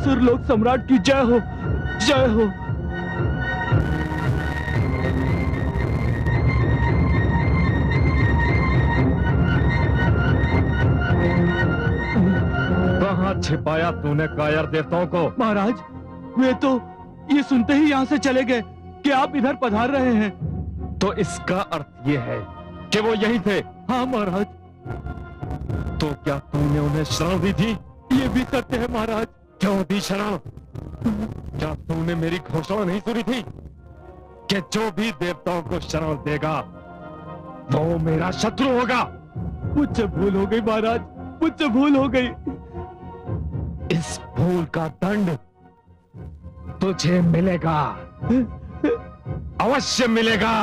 असुर लोक सम्राट की जय हो, जय हो। कहाँ छिपाया तूने कायर देवताओं को? महाराज, वे तो ये सुनते ही यहाँ से चले गए कि आप इधर पधार रहे हैं। तो इसका अर्थ ये है कि वो यही थे? हाँ महाराज। तो क्या तूने उन्हें शरण दी थी? ये भी सत्य है महाराज। क्यों दी शरण? क्या तूने मेरी घोषणा नहीं सुनी थी कि जो भी देवताओं को शरण देगा वो मेरा शत्रु होगा? मुझसे भूल हो गई महाराज, मुझसे भूल हो गई। इस भूल का दंड तुझे मिलेगा, अवश्य मिलेगा।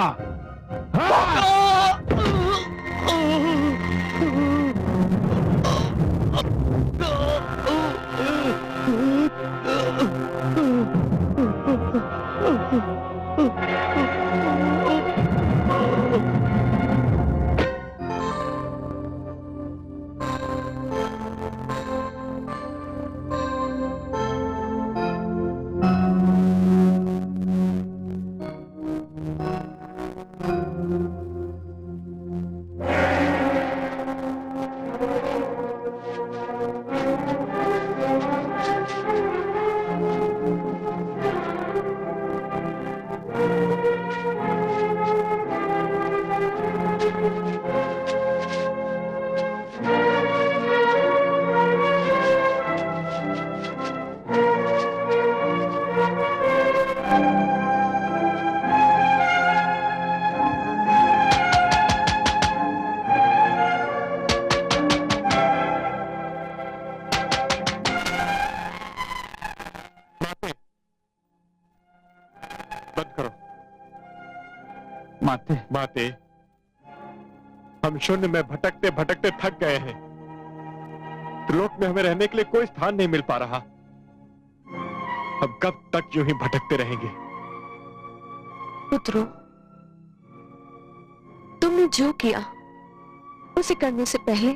माते, हम शून्य में भटकते भटकते थक गए हैं। त्रिलोक में हमें रहने के लिए कोई स्थान नहीं मिल पा रहा। अब कब तक यूं ही भटकते रहेंगे? पुत्रो, तुमने जो किया उसे करने से पहले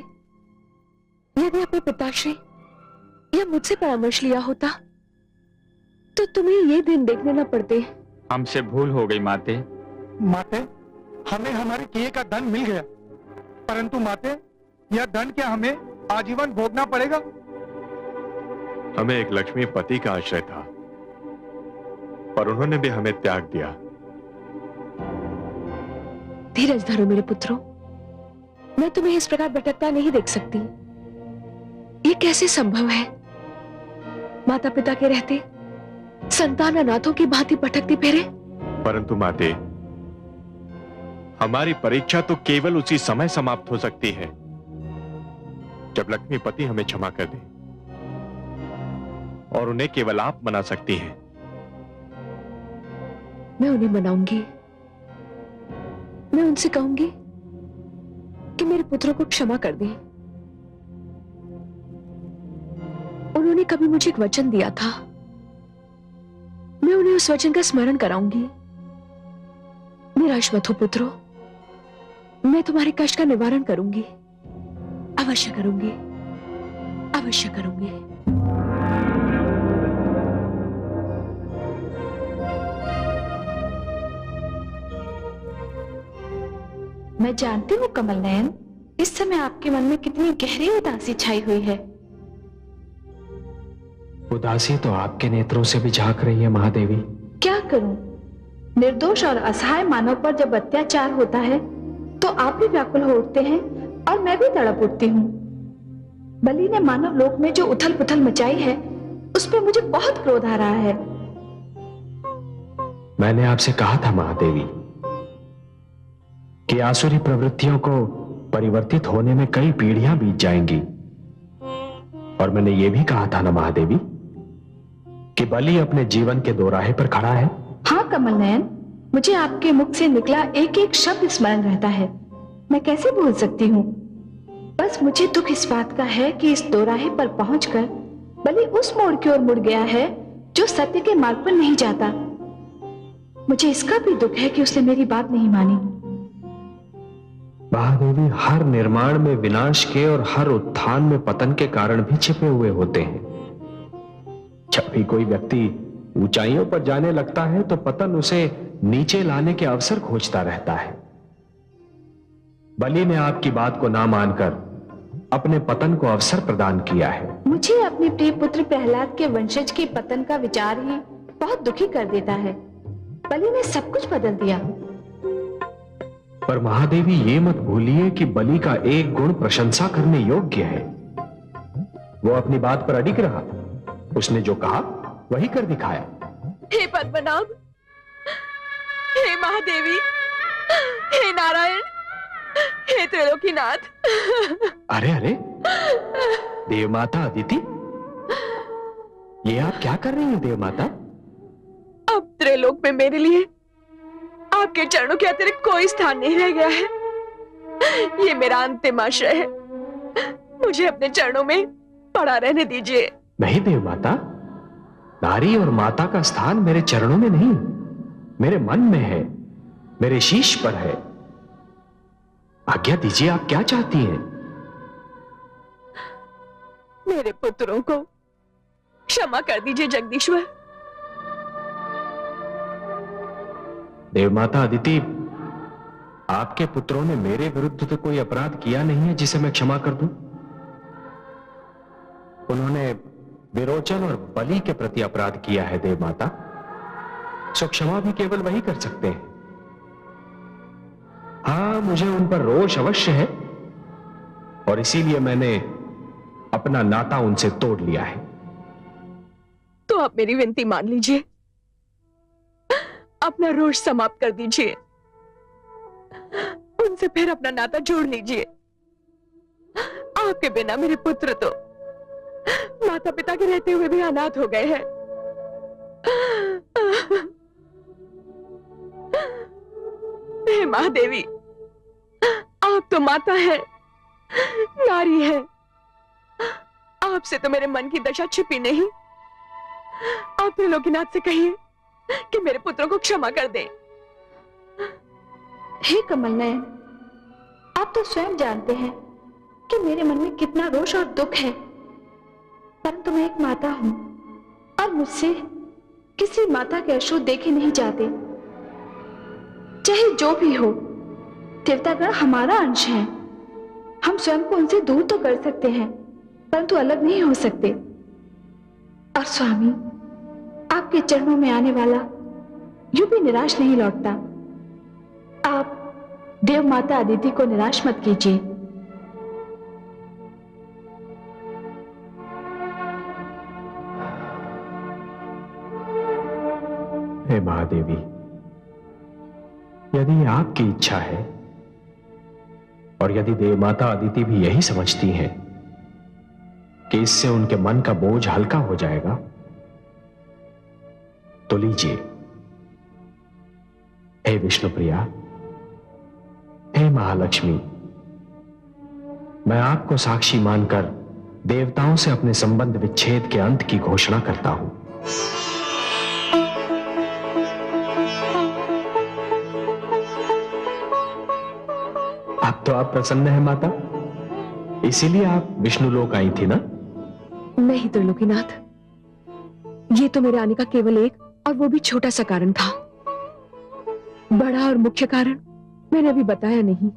यदि अपने पिताश्री या मुझसे परामर्श लिया होता तो तुम्हें ये दिन देखने न पड़ते। हमसे भूल हो गई माते। माते, हमें हमारे किए का दंड मिल गया, परंतु माते, यह दंड क्या हमें आजीवन भोगना पड़ेगा? हमें एक लक्ष्मी पति का आश्रय था, पर उन्होंने भी हमें त्याग दिया। धीरज धरो मेरे पुत्रों, मैं तुम्हें इस प्रकार भटकता नहीं देख सकती। ये कैसे संभव है? माता पिता के रहते संतान अनाथों की भांति भटकती फिरे। परंतु माते, हमारी परीक्षा तो केवल उसी समय समाप्त हो सकती है जब लक्ष्मीपति हमें क्षमा कर दे, और उन्हें केवल आप मना सकती हैं। मैं उन्हें मनाऊंगी। मैं उनसे कहूंगी कि मेरे पुत्रों को क्षमा कर दें। उन्होंने कभी मुझे एक वचन दिया था, मैं उन्हें उस वचन का स्मरण कराऊंगी। निराश मत हो पुत्रों, मैं तुम्हारे कष्ट का निवारण करूंगी, अवश्य करूंगी, अवश्य करूंगी। मैं जानती हूँ कमल नयन, इस समय आपके मन में कितनी गहरी उदासी छाई हुई है। उदासी तो आपके नेत्रों से भी झांक रही है महादेवी। क्या करूं? निर्दोष और असहाय मानव पर जब अत्याचार होता है तो आप भी व्याकुल हो उठते हैं और मैं भी तड़प उठती हूँ। बलि ने मानव लोक में जो उथल पुथल मचाई है उस पर मुझे बहुत क्रोध आ रहा है। मैंने आपसे कहा था महादेवी कि आसुरी प्रवृत्तियों को परिवर्तित होने में कई पीढ़ियां बीत जाएंगी, और मैंने यह भी कहा था ना महादेवी कि बलि अपने जीवन के दोराहे पर खड़ा है। हाँ कमल नयन, मुझे आपके मुख से निकला एक एक शब्द स्मरण रहता है, मैं कैसे भूल सकती हूँ। बस मुझे दुख इस बात का है कि इस दोराहे पर पहुंचकर बलि उस मोड़ की ओर मुड़ गया है जो सत्य के मार्ग पर नहीं जाता। मुझे इसका भी दुख है कि उसने मेरी बात नहीं मानी। महादेवी, हर निर्माण में विनाश के और हर उत्थान में पतन के कारण भी छिपे हुए होते हैं। जब भी कोई व्यक्ति ऊंचाइयों पर जाने लगता है तो पतन उसे नीचे लाने के अवसर खोजता रहता है। बलि ने आपकी बात को ना मानकर अपने पतन को अवसर प्रदान किया है। मुझे अपने प्रिय पुत्र प्रहलाद के वंशज के पतन का विचार ही बहुत दुखी कर देता है। बलि ने सब कुछ बदल दिया। पर महादेवी ये मत भूलिए कि बलि का एक गुण प्रशंसा करने योग्य है। वो अपनी बात पर अडिग रहा। उसने जो कहा वही कर दिखाया। हे पद्मनाभ, हे महादेवी, हे नारायण, हे त्रिलोकीनाथ। अरे अरे, देवमाता अदिति, ये आप क्या कर रही हैं देवमाता? अब त्रिलोक में मेरे लिए आपके चरणों के अतिरिक्त कोई स्थान नहीं रह गया है। ये मेरा अंतिम आश्रय है। मुझे अपने चरणों में पड़ा रहने दीजिए। नहीं देवमाता, नारी और माता का स्थान मेरे चरणों में नहीं, मेरे मन में है, मेरे शीश पर है। आज्ञा दीजिए, आप क्या चाहती हैं? मेरे पुत्रों को क्षमा कर दीजिए जगदीश्वर। देवमाता अदिति, आपके पुत्रों ने मेरे विरुद्ध तो कोई अपराध किया नहीं है जिसे मैं क्षमा कर दूं। उन्होंने विरोचन और बलि के प्रति अपराध किया है देवमाता, सो क्षमा भी केवल वही कर सकते हैं। हां, मुझे उन पर रोष अवश्य है और इसीलिए मैंने अपना नाता उनसे तोड़ लिया है। तो आप मेरी विनती मान लीजिए, अपना रोष समाप्त कर दीजिए, उनसे फिर अपना नाता जोड़ लीजिए। आपके बिना मेरे पुत्र तो माता पिता के रहते हुए भी अनाथ हो गए हैं। हे महादेवी, आप तो माता है, नारी है। आपसे तो मेरे मन की दशा छिपी नहीं। आप त्रिलोकीनाथ से कहिए कि मेरे पुत्रों को क्षमा कर दें। हे कमल नयन, आप तो स्वयं जानते हैं कि मेरे मन में कितना रोष और दुख है, परंतु मैं एक माता हूं और मुझसे किसी माता के अश्रु देखे नहीं जाते। चाहे जो भी हो, देवतागण हमारा अंश है। हम स्वयं को उनसे दूर तो कर सकते हैं, परंतु अलग नहीं हो सकते। और स्वामी, आपके चरणों में आने वाला यूं भी निराश नहीं लौटता। आप देव माता अदिति को निराश मत कीजिए। हे महादेवी, यदि आपकी इच्छा है और यदि देवमाता अदिति भी यही समझती हैं कि इससे उनके मन का बोझ हल्का हो जाएगा, तो लीजिए। हे विष्णुप्रिया, हे महालक्ष्मी, मैं आपको साक्षी मानकर देवताओं से अपने संबंध विच्छेद के अंत की घोषणा करता हूं। अब तो आप प्रसन्न हैं माता, इसीलिए आप विष्णु लोक आई थी ना? नहीं त्रिलोकीनाथ, ये तो मेरे आने का केवल एक और वो भी छोटा सा कारण था। बड़ा और मुख्य कारण मैंने अभी बताया नहीं।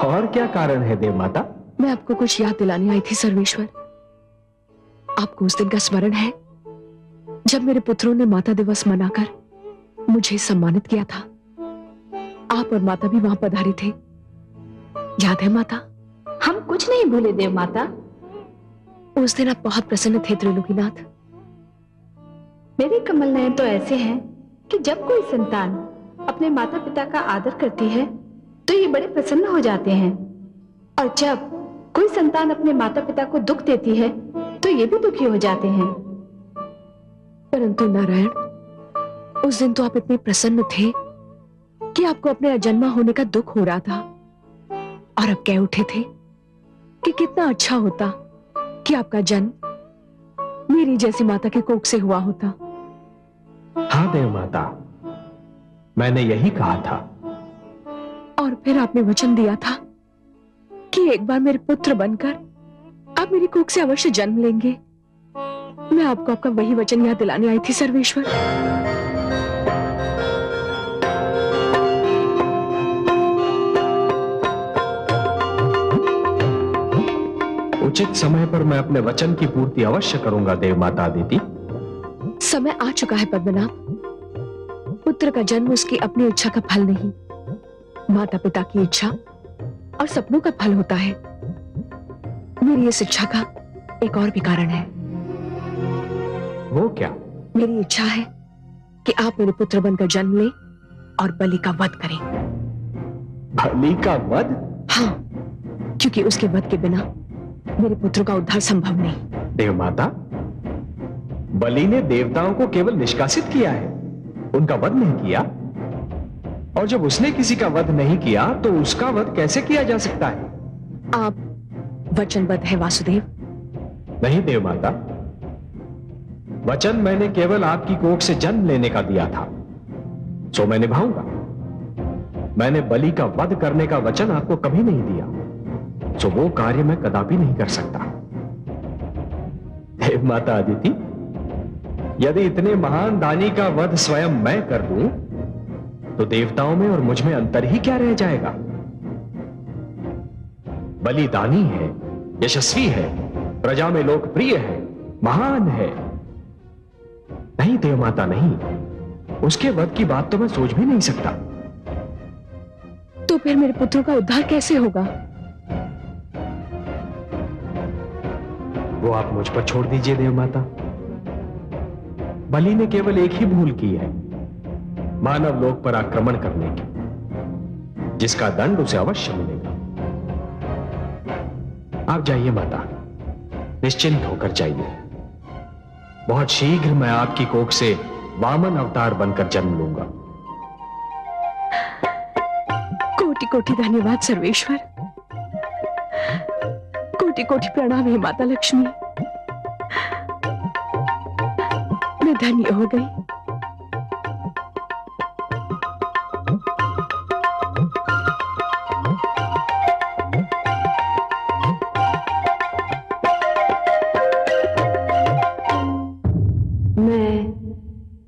और क्या कारण है देवमाता? मैं आपको कुछ याद दिलाने आई थी सर्वेश्वर। आपको उस दिन का स्मरण है जब मेरे पुत्रों ने माता दिवस मनाकर मुझे सम्मानित किया था? आप और माता भी वहां पधारे थे, याद है माता? हम कुछ नहीं भूले देव माता। उस दिन आप बहुत प्रसन्न थे त्रिलोकीनाथ। मेरे कमल नयन तो ऐसे हैं कि जब कोई संतान अपने माता पिता का आदर करती है तो ये बड़े प्रसन्न हो जाते हैं, और जब कोई संतान अपने माता पिता को दुख देती है तो ये भी दुखी हो जाते हैं। परंतु नारायण, उस दिन तो आप इतने प्रसन्न थे कि आपको अपने अजन्मा होने का दुख हो रहा था, और अब कह उठे थे कि कितना अच्छा होता कि आपका जन्म मेरी जैसी माता के कोख से हुआ होता। हाँ देव माता, मैंने यही कहा था। और फिर आपने वचन दिया था कि कि एक बार मेरे पुत्र बनकर आप मेरी कोख से अवश्य जन्म लेंगे। मैं आपको आपका वही वचन याद दिलाने आई थी सर्वेश्वर। उचित समय पर मैं अपने वचन की पूर्ति अवश्य करूंगा देव माता अदिति। समय आ चुका है पद्मनाभ। पुत्र का जन्म उसकी अपनी इच्छा का फल नहीं, माता पिता की इच्छा और सपनों का फल होता है। मेरी इस इच्छा का एक और भी कारण है। वो क्या? मेरी इच्छा है कि आप मेरे पुत्र बनकर जन्म लें और बलि का वध करें। बलि का वध? हाँ, क्योंकि उसके वध के बिना मेरे पुत्र का उद्धार संभव नहीं। देव माता, बलि ने देवताओं को केवल निष्कासित किया है, उनका वध नहीं किया। और जब उसने किसी का वध नहीं किया तो उसका वध कैसे किया जा सकता है? आप वचनबद्ध है वासुदेव? नहीं देव माता, वचन मैंने केवल आपकी कोख से जन्म लेने का दिया था, सो मैं निभाऊंगा। मैंने बलि का वध करने का वचन आपको कभी नहीं दिया, सो वो कार्य मैं कदापि नहीं कर सकता। देव माता अदिति, यदि इतने महान दानी का वध स्वयं मैं कर दूं, तो देवताओं में और मुझ में अंतर ही क्या रह जाएगा? बलि दानी है, यशस्वी है, प्रजा में लोकप्रिय है, महान है। नहीं देव माता नहीं, उसके वध की बात तो मैं सोच भी नहीं सकता। तो फिर मेरे पुत्रों का उद्धार कैसे होगा? वो आप मुझ पर छोड़ दीजिए देव माता। बलि ने केवल एक ही भूल की है, मानव लोक पर आक्रमण करने की, जिसका दंड उसे अवश्य मिलेगा। आप जाइए माता, निश्चिंत होकर जाइए। बहुत शीघ्र मैं आपकी कोख से वामन अवतार बनकर जन्म लूंगा। कोटि कोटि धन्यवाद सर्वेश्वर। कोटि कोटि प्रणाम है माता लक्ष्मी। मैं धन्य हो गई।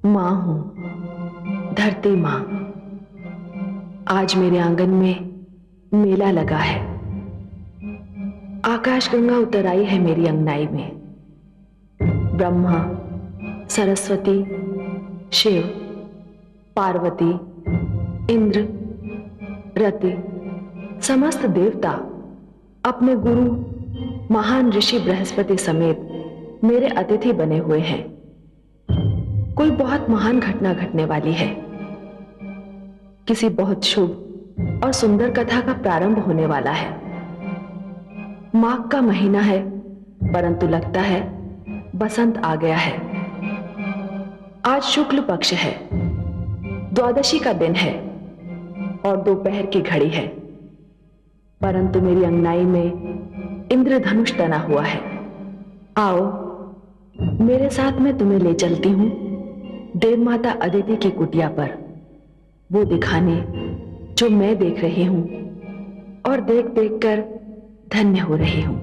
मां हूं, धरती मां। आज मेरे आंगन में मेला लगा है। आकाश गंगा उतर आई है मेरी अंगनाई में। ब्रह्मा, सरस्वती, शिव, पार्वती, इंद्र, रति, समस्त देवता अपने गुरु महान ऋषि बृहस्पति समेत मेरे अतिथि बने हुए हैं। कोई बहुत महान घटना घटने वाली है। किसी बहुत शुभ और सुंदर कथा का प्रारंभ होने वाला है। माघ का महीना है, परंतु लगता है बसंत आ गया है। आज शुक्ल पक्ष है, द्वादशी का दिन है और दोपहर की घड़ी है, परंतु मेरी अंगनाई में इंद्रधनुष तना हुआ है। आओ, मेरे साथ मैं तुम्हें ले चलती हूं देव माता अदिति की कुटिया पर, वो दिखाने जो मैं देख रही हूं और देख देख कर धन्य हो रही हूं।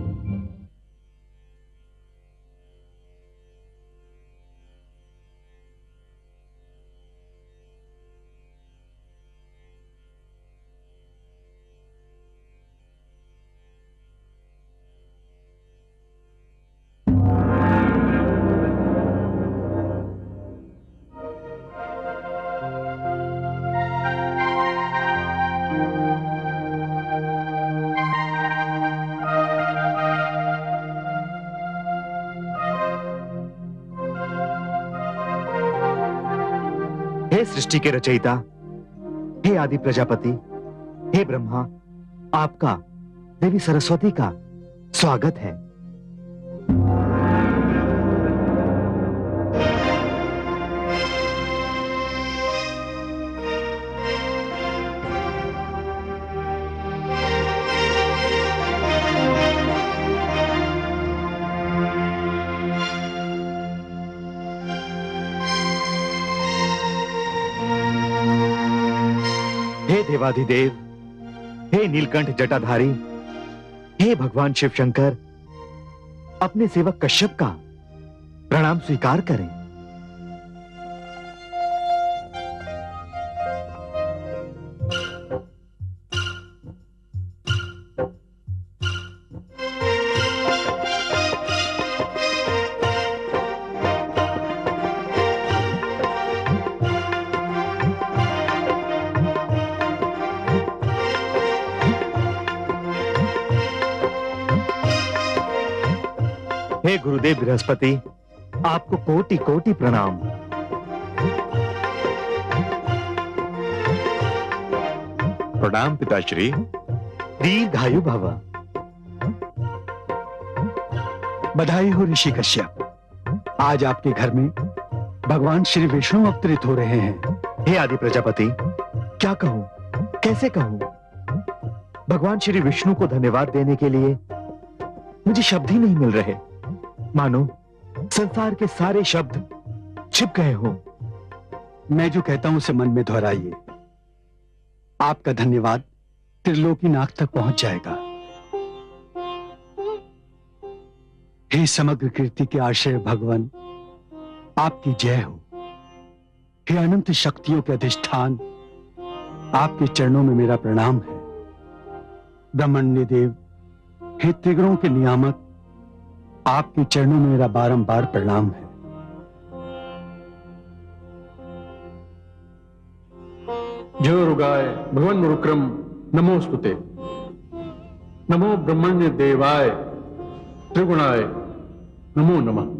हे सृष्टि के रचयिता, हे आदि प्रजापति, हे ब्रह्मा, आपका देवी सरस्वती का स्वागत है। हे देवाधिदेव, हे नीलकंठ जटाधारी, हे भगवान शिव शंकर, अपने सेवक कश्यप का प्रणाम स्वीकार करें। हे गुरुदेव बृहस्पति, आपको कोटि कोटि प्रणाम। प्रणाम पिताश्री। दीर्घायु भव। बधाई हो ऋषि कश्यप, आज आपके घर में भगवान श्री विष्णु अवतरित हो रहे हैं। हे आदि प्रजापति, क्या कहूं, कैसे कहूं? भगवान श्री विष्णु को धन्यवाद देने के लिए मुझे शब्द ही नहीं मिल रहे। मानो संसार के सारे शब्द छिप गए हों। मैं जो कहता हूं उसे मन में दोहराइए। आपका धन्यवाद त्रिलोकीनाथ तक पहुंच जाएगा। हे समग्र कीर्ति के आश्रय भगवान, आपकी जय हो। हे अनंत शक्तियों के अधिष्ठान, आपके चरणों में मेरा प्रणाम है। ब्रह्मण्य देव, हे त्रिगुणों के नियामक, आपके चरणों में मेरा बारंबार प्रणाम है। जय रुगाय भगवान मुरुक्रम नमोस्तुते। नमो ब्रह्मण्य देवाय त्रिगुणाय नमो नमः।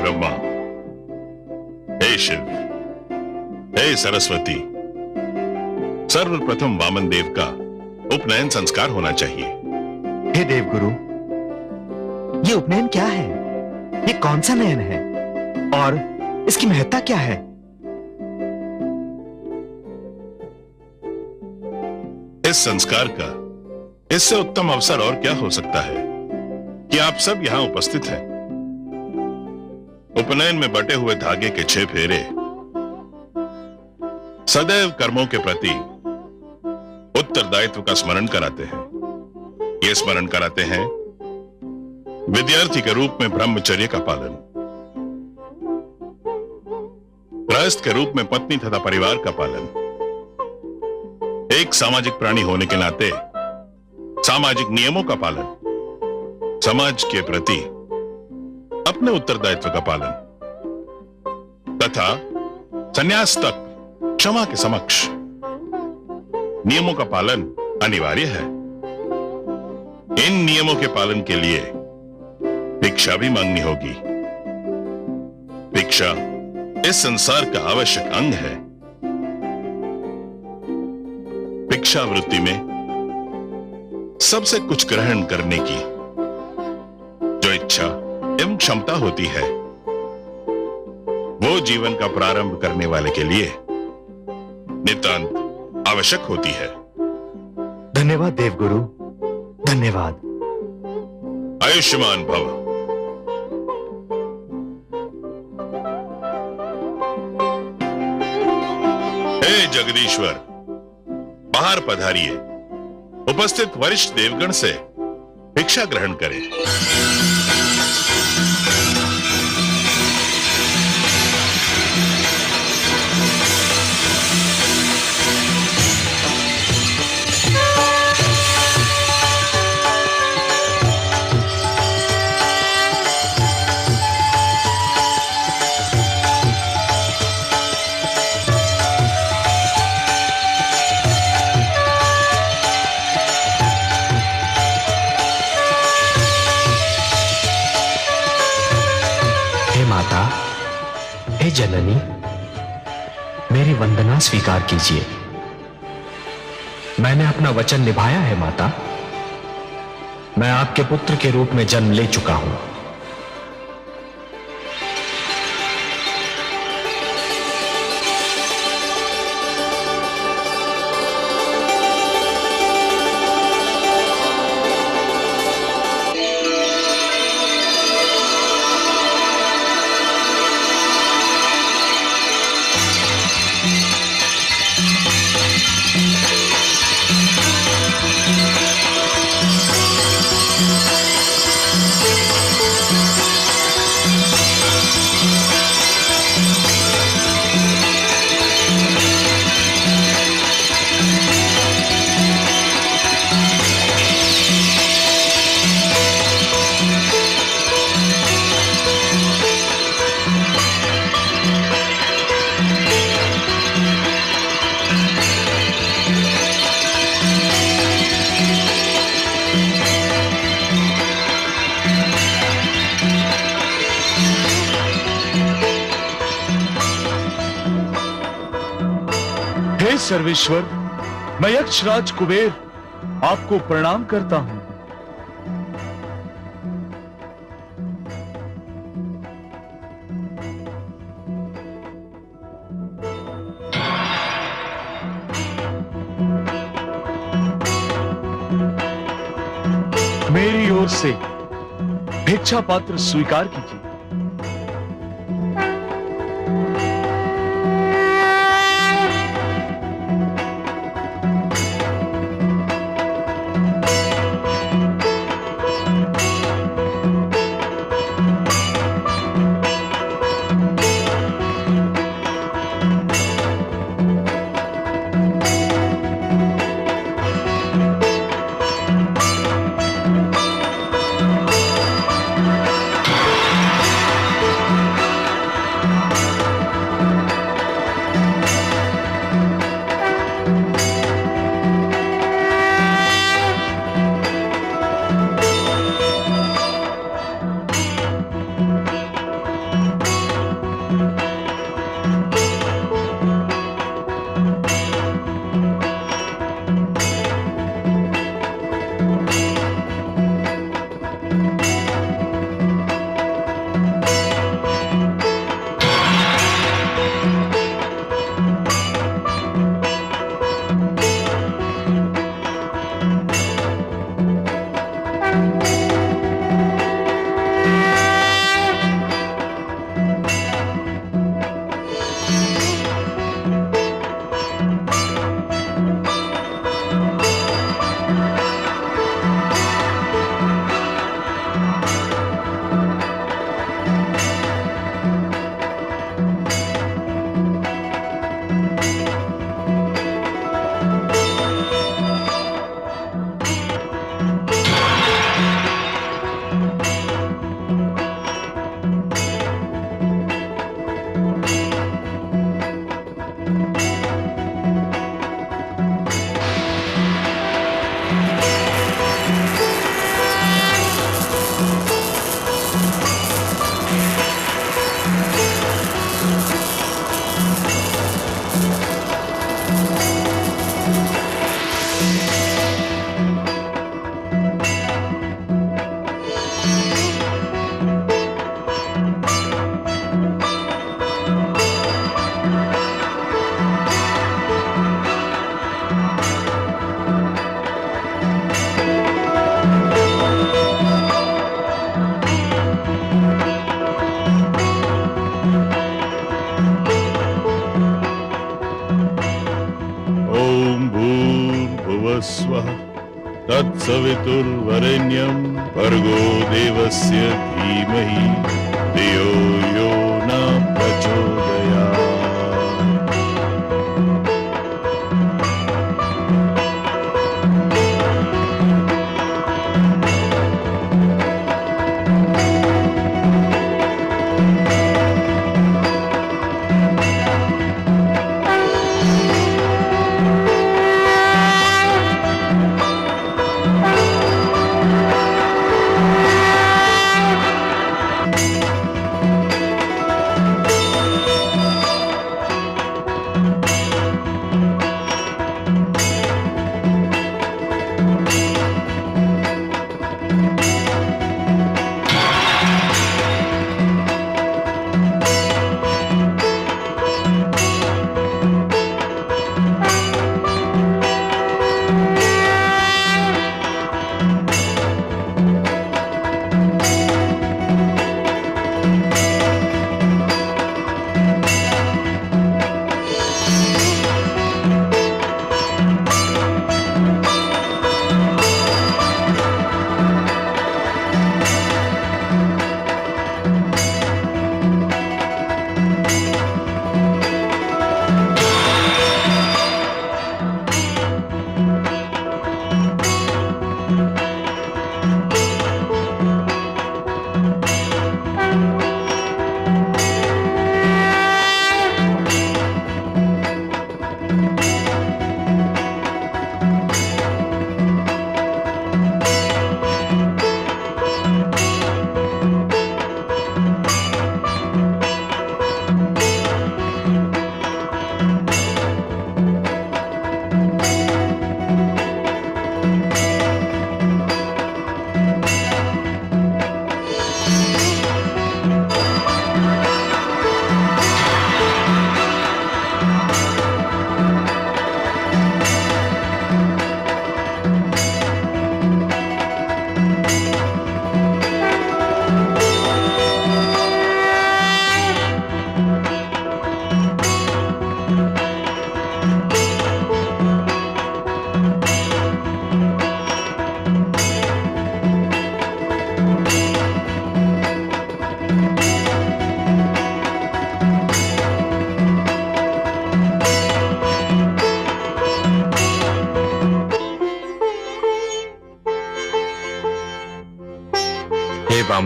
ब्रह्मा, हे शिव, हे सरस्वती, सर्वप्रथम वामन देव का उपनयन संस्कार होना चाहिए। हे देवगुरु, ये उपनयन क्या है? ये कौन सा नयन है और इसकी महत्ता क्या है? इस संस्कार का इससे उत्तम अवसर और क्या हो सकता है कि आप सब यहां उपस्थित हैं। उपनयन में बटे हुए धागे के 6 फेरे सदैव कर्मों के प्रति उत्तरदायित्व का स्मरण कराते हैं। ये स्मरण कराते हैं विद्यार्थी के रूप में ब्रह्मचर्य का पालन, गृहस्थ के रूप में पत्नी तथा परिवार का पालन, एक सामाजिक प्राणी होने के नाते सामाजिक नियमों का पालन, समाज के प्रति अपने उत्तरदायित्व का पालन तथा संन्यास तक क्षमा के समक्ष नियमों का पालन अनिवार्य है। इन नियमों के पालन के लिए भिक्षा भी मांगनी होगी। भिक्षा इस संसार का आवश्यक अंग है। भिक्षा वृत्ति में सबसे कुछ ग्रहण करने की जो इच्छा एवं क्षमता होती है, वो जीवन का प्रारंभ करने वाले के लिए नितांत आवश्यक होती है। धन्यवाद देवगुरु, धन्यवाद। आयुष्मान भव। हे जगदीश्वर, बाहर पधारिए। उपस्थित वरिष्ठ देवगण से भिक्षा ग्रहण करें। माता, हे जननी, मेरी वंदना स्वीकार कीजिए। मैंने अपना वचन निभाया है माता। मैं आपके पुत्र के रूप में जन्म ले चुका हूं। हे सर्वेश्वर, मैं यक्षराज कुबेर आपको प्रणाम करता हूं। मेरी ओर से भिक्षा पात्र स्वीकार कीजिए। स्वः तत्सवितुर्वरेण्यं भर्गो देवस्य धीमहि धियो यो न प्रचोदयात्।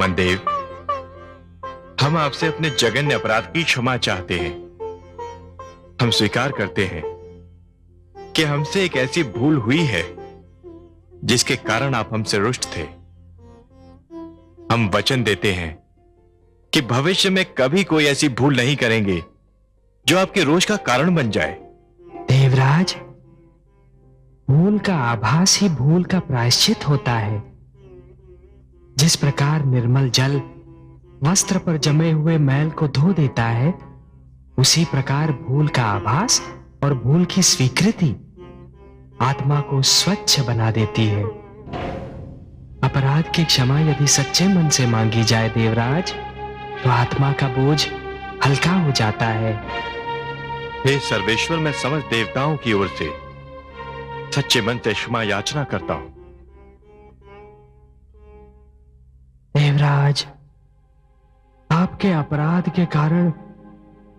सुमन देव, हम आपसे अपने जघन्य अपराध की क्षमा चाहते हैं। हम स्वीकार करते हैं कि हमसे एक ऐसी भूल हुई है जिसके कारण आप हमसे रुष्ट थे। हम वचन देते हैं कि भविष्य में कभी कोई ऐसी भूल नहीं करेंगे जो आपके रोष का कारण बन जाए। देवराज, भूल का आभास ही भूल का प्रायश्चित होता है। जिस प्रकार निर्मल जल वस्त्र पर जमे हुए मैल को धो देता है, उसी प्रकार भूल का आभास और भूल की स्वीकृति आत्मा को स्वच्छ बना देती है। अपराध की क्षमा यदि सच्चे मन से मांगी जाए देवराज, तो आत्मा का बोझ हल्का हो जाता है। हे सर्वेश्वर, मैं समस्त देवताओं की ओर से सच्चे मन से क्षमा याचना करता हूं। देवराज, आपके अपराध के कारण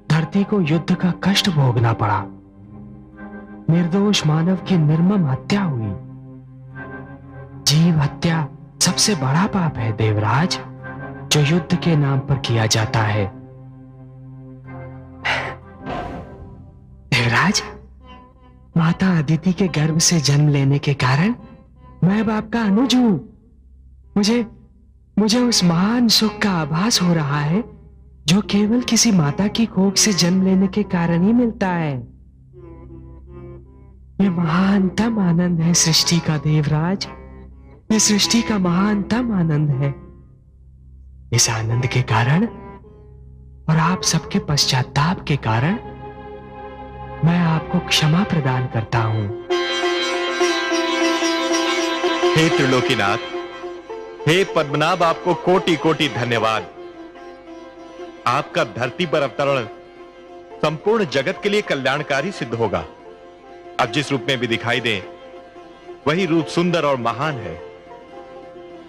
धरती को युद्ध का कष्ट भोगना पड़ा। निर्दोष मानव की निर्मम हत्या हुई। जीव हत्या सबसे बड़ा पाप है देवराज, जो युद्ध के नाम पर किया जाता है। देवराज, माता अदिति के गर्भ से जन्म लेने के कारण मैं बाप का अनुज हूं। मुझे उस महान सुख का आभास हो रहा है जो केवल किसी माता की कोख से जन्म लेने के कारण ही मिलता है। ये महानतम आनंद है सृष्टि का देवराज, ये सृष्टि का महानतम आनंद है। इस आनंद के कारण और आप सबके पश्चाताप के कारण मैं आपको क्षमा प्रदान करता हूं। हे त्रिलोकीनाथ, हे पद्मनाभ, आपको कोटि कोटि धन्यवाद। आपका धरती पर अवतरण संपूर्ण जगत के लिए कल्याणकारी सिद्ध होगा। अब जिस रूप में भी दिखाई दे, वही रूप सुंदर और महान है।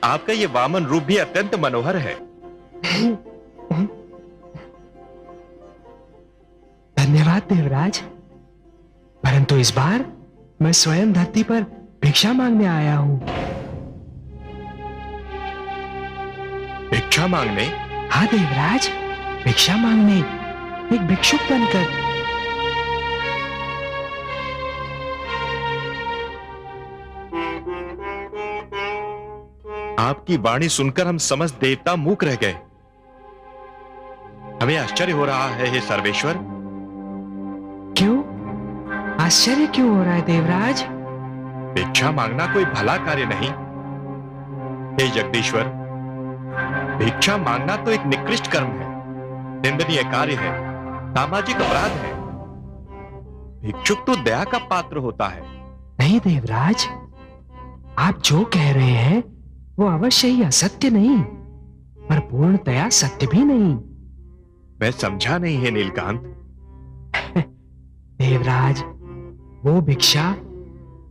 आपका यह वामन रूप भी अत्यंत मनोहर है। धन्यवाद देवराज, परंतु इस बार मैं स्वयं धरती पर भिक्षा मांगने आया हूं। भिक्षा मांगने? हाँ देवराज, भिक्षा मांगने, एक भिक्षुक बनकर। आपकी वाणी सुनकर हम समस्त देवता मूक रह गए। हमें आश्चर्य हो रहा है हे सर्वेश्वर। क्यों आश्चर्य क्यों हो रहा है देवराज? भिक्षा मांगना कोई भला कार्य नहीं। हे जगदीश्वर, भिक्षा मांगना तो एक निकृष्ट कर्म है, निंदनीय कार्य है, सामाजिक अपराध है। भिक्षुक तो दया का पात्र होता है। नहीं देवराज, आप जो कह रहे हैं वो अवश्य ही असत्य नहीं, पर पूर्णतया सत्य भी नहीं। मैं समझा नहीं है नीलकांत। देवराज, वो भिक्षा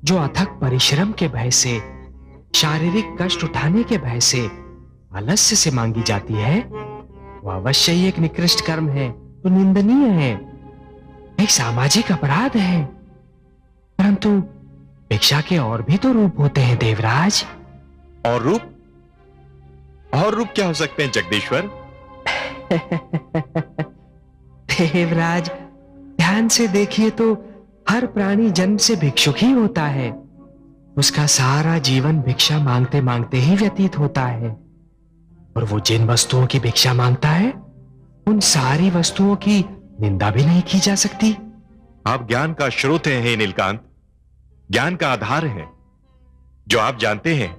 जो अथक परिश्रम के भय से, शारीरिक कष्ट उठाने के भय से, आलस्य से मांगी जाती है, वो अवश्य ही एक निकृष्ट कर्म है, तो निंदनीय है, एक सामाजिक अपराध है। परंतु भिक्षा के और भी तो रूप होते हैं देवराज। और रूप? और रूप क्या हो सकते हैं जगदीश्वर? देवराज, ध्यान से देखिए तो हर प्राणी जन्म से भिक्षुक ही होता है। उसका सारा जीवन भिक्षा मांगते मांगते ही व्यतीत होता है, और वो जिन वस्तुओं की भिक्षा मांगता है, उन सारी वस्तुओं की निंदा भी नहीं की जा सकती। आप ज्ञान का स्रोत हैं हे नीलकांत, ज्ञान का आधार है। जो आप जानते हैं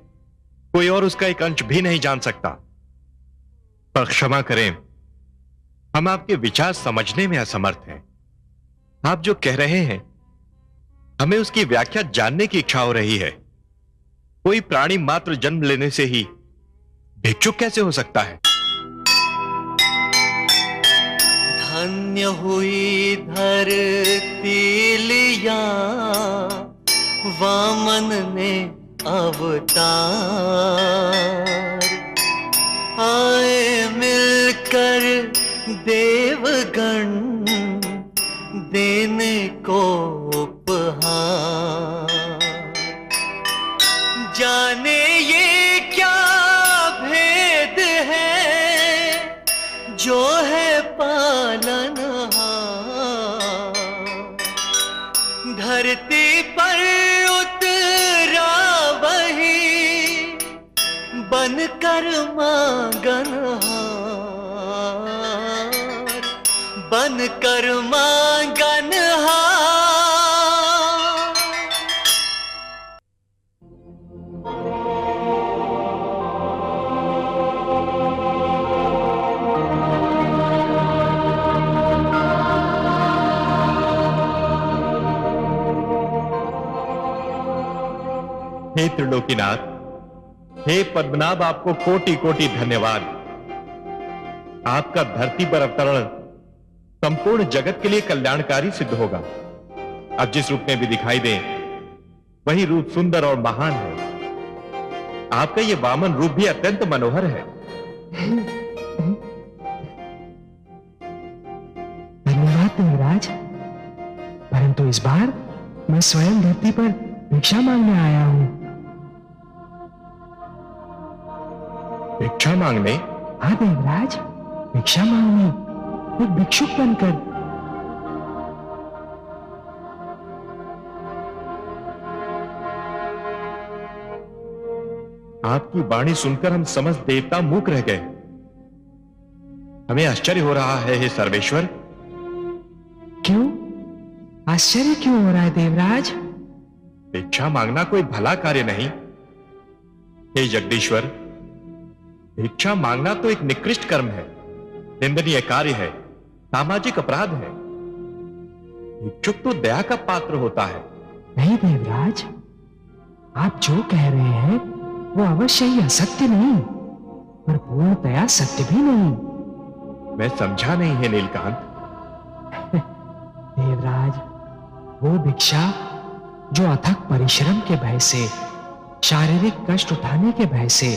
कोई और उसका एक अंश भी नहीं जान सकता। पर क्षमा करें, हम आपके विचार समझने में असमर्थ हैं। आप जो कह रहे हैं, हमें उसकी व्याख्या जानने की इच्छा हो रही है। कोई प्राणी मात्र जन्म लेने से ही भिक्षुक कैसे हो सकता है? धन्य हुई धरती लिया वामन ने अवतार, आए मिलकर देवगण देने को उपहार। जाने ये क्या भेद है जो है पालनहार, धरती पर उतरा वही बनकर मांगनहार, बनकर मांगनहार। हे त्रिलोकीनाथ, हे पद्मनाभ, आपको कोटि कोटि धन्यवाद। आपका धरती पर अवतरण संपूर्ण जगत के लिए कल्याणकारी सिद्ध होगा। अब जिस रूप में भी दिखाई दे वही रूप सुंदर और महान है। आपका ये वामन रूप भी अत्यंत मनोहर है। धन्यवाद देवराज, परंतु इस बार मैं स्वयं धरती पर भिक्षा मांगने आया हूं। भिक्षा मांगने? हाँ देवराज, भिक्षा मांगने, एक भिक्षुक बनकर। आपकी वाणी सुनकर हम समस्त देवता मूक रह गए। हमें आश्चर्य हो रहा है हे सर्वेश्वर। क्यों आश्चर्य क्यों हो रहा है देवराज? भिक्षा मांगना कोई भला कार्य नहीं। हे जगदीश्वर, भिक्षा मांगना तो एक निकृष्ट कर्म है, निंदनीय कार्य है, सामाजिक अपराध है। भिक्षुक तो दया का पात्र होता है। नहीं देवराज, आप जो कह रहे हैं वो अवश्य ही असत्य नहीं, पर पूर्णतया सत्य भी नहीं। मैं समझा नहीं है नीलकांत। देवराज, वो भिक्षा जो अथक परिश्रम के भय से, शारीरिक कष्ट उठाने के भय से,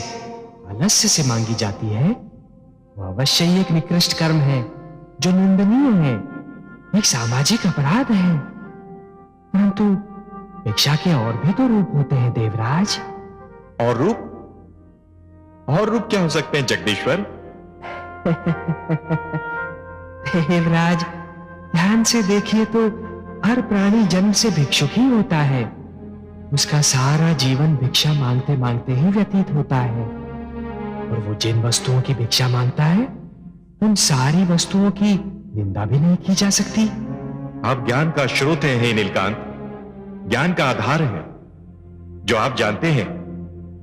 आलस्य से मांगी जाती है, वो अवश्य ही एक निकृष्ट कर्म है, जो निंदनीय है, एक सामाजिक अपराध है। परंतु भिक्षा के और भी तो रूप होते हैं देवराज। और रूप? और रूप क्या हो सकते हैं जगदीश्वर? देवराज, ध्यान से देखिए तो हर प्राणी जन्म से भिक्षुक ही होता है। उसका सारा जीवन भिक्षा मांगते मांगते ही व्यतीत होता है, और वो जिन वस्तुओं की भिक्षा मांगता है उन सारी वस्तुओं की निंदा भी नहीं की जा सकती। आप ज्ञान का स्रोत है हे नीलकांत, ज्ञान का आधार है। जो आप जानते हैं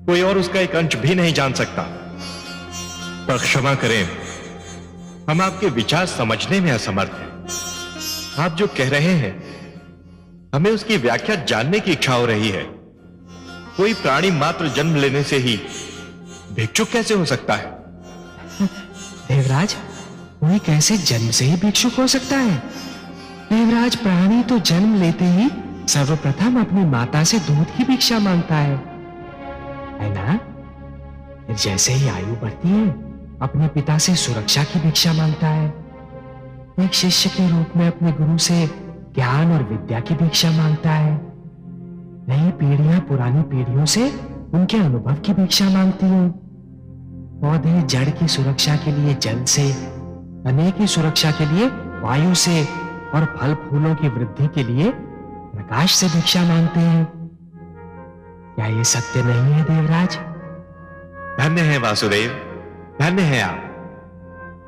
कोई और उसका एक अंश भी नहीं जान सकता। पर क्षमा करें, हम आपके विचार समझने में असमर्थ हैं। आप जो कह रहे हैं हमें उसकी व्याख्या जानने की इच्छा हो रही है। कोई प्राणी मात्र जन्म लेने से ही भिक्षुक कैसे हो सकता है? देवराज, कोई कैसे जन्म से ही भिक्षुक हो सकता है? देवराज, प्राणी तो जन्म लेते ही सर्वप्रथम अपनी माता से दूध की भिक्षा मांगता है ना? फिर जैसे ही आयु बढ़ती है अपने पिता से सुरक्षा की भिक्षा मांगता है। एक शिष्य के रूप में अपने गुरु से ज्ञान और विद्या की भिक्षा मांगता है। नई पीढ़ियां पुरानी पीढ़ियों से उनके अनुभव की भिक्षा मांगती हैं। पौधे जड़ की सुरक्षा के लिए जल से, तने की सुरक्षा के लिए वायु से, और फल फूलों की वृद्धि के लिए प्रकाश से भिक्षा मांगते हैं। क्या ये सत्य नहीं है देवराज? धन्य है वासुदेव, धन्य है आप।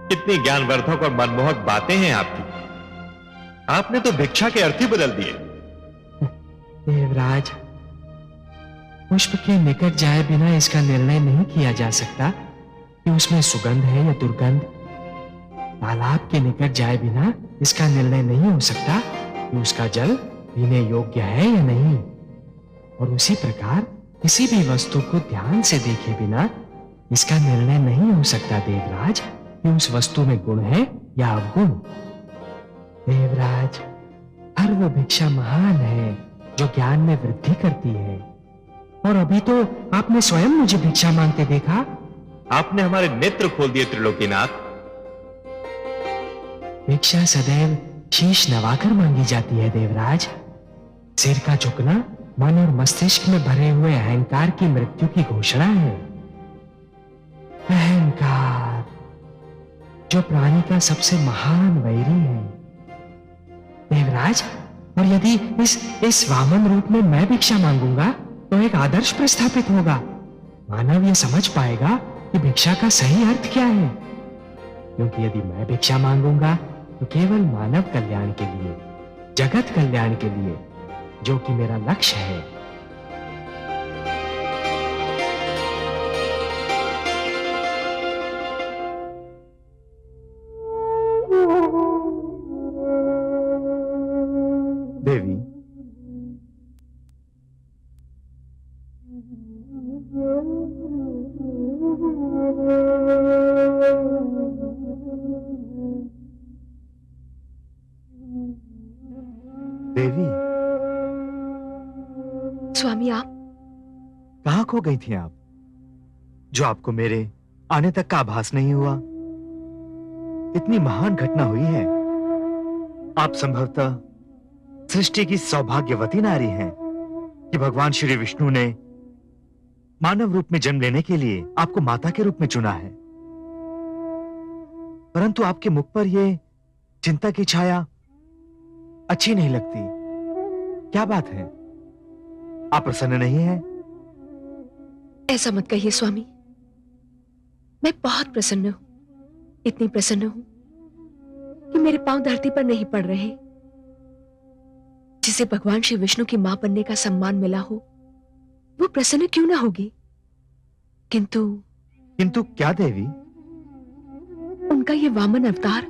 कितनी ज्ञानवर्धक और मनमोहक बातें हैं आपकी। आपने तो भिक्षा के अर्थ ही बदल दिए। देवराज, पुष्प के निकट जाए बिना इसका निर्णय नहीं किया जा सकता कि उसमें सुगंध है या दुर्गंध। तालाब के निकट जाए बिना इसका निर्णय नहीं हो सकता कि उसका जल पीने योग्य है या नहीं। और उसी प्रकार किसी भी वस्तु को ध्यान से देखे बिना इसका निर्णय नहीं हो सकता देवराज कि उस वस्तु में गुण है या अवगुण। देवराज, हर वो भिक्षा महान है जो ज्ञान में वृद्धि करती है। और अभी तो आपने स्वयं मुझे भिक्षा मांगते देखा। आपने हमारे नेत्र खोल दिए त्रिलोकीनाथ। भिक्षा सदैव शीश नवाकर मांगी जाती है देवराज। सिर का झुकना मन और मस्तिष्क में भरे हुए अहंकार की मृत्यु की घोषणा है। अहंकार, जो प्राणी का सबसे महान वैरी है। देवराज, और यदि इस वामन रूप में मैं भिक्षा मांगूंगा तो एक आदर्श प्रस्थापित होगा। मानव यह समझ पाएगा कि भिक्षा का सही अर्थ क्या है। क्योंकि यदि मैं भिक्षा मांगूंगा तो केवल मानव कल्याण के लिए, जगत कल्याण के लिए, जो कि मेरा लक्ष्य है। देवी, देवी, स्वामी, आप कहाँ खो गई थी आप, जो आपको मेरे आने तक का आभास नहीं हुआ? इतनी महान घटना हुई है। आप संभवतः सृष्टि की सौभाग्यवती नारी हैं कि भगवान श्री विष्णु ने मानव रूप में जन्म लेने के लिए आपको माता के रूप में चुना है। परंतु आपके मुख पर यह चिंता की छाया अच्छी नहीं लगती। क्या बात है? आप प्रसन्न नहीं हैं? ऐसा मत कहिए स्वामी, मैं बहुत प्रसन्न हूं। इतनी प्रसन्न हूं कि मेरे पांव धरती पर नहीं पड़ रहे। जिसे भगवान श्री विष्णु की मां बनने का सम्मान मिला हो, वो प्रसन्न क्यों ना होगी? किंतु क्या देवी? उनका ये वामन अवतार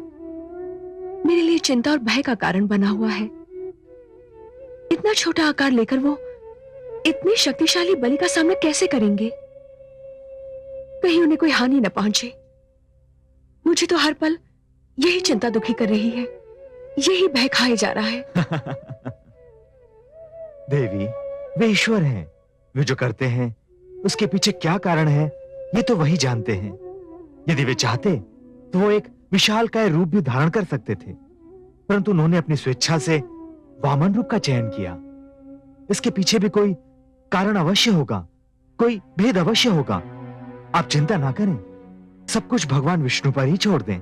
मेरे लिए चिंता और भय का कारण बना हुआ है। इतना छोटा आकार लेकर वो इतनी शक्तिशाली बलि का सामना कैसे करेंगे? कहीं उन्हें कोई हानि न पहुंचे। मुझे तो हर पल यही चिंता दुखी कर रही है, यही भय खाए जा रहा है। देवी, वे ईश्वर हैं। वे जो करते हैं उसके पीछे क्या कारण है, ये तो वही जानते हैं। यदि वे चाहते तो वो एक विशालकाय रूप भी धारण कर सकते थे, परंतु उन्होंने अपनी स्वेच्छा से वामन रूप का चयन किया। इसके पीछे भी कोई कारण अवश्य होगा, कोई भेद अवश्य होगा। आप चिंता ना करें, सब कुछ भगवान विष्णु पर ही छोड़ दें।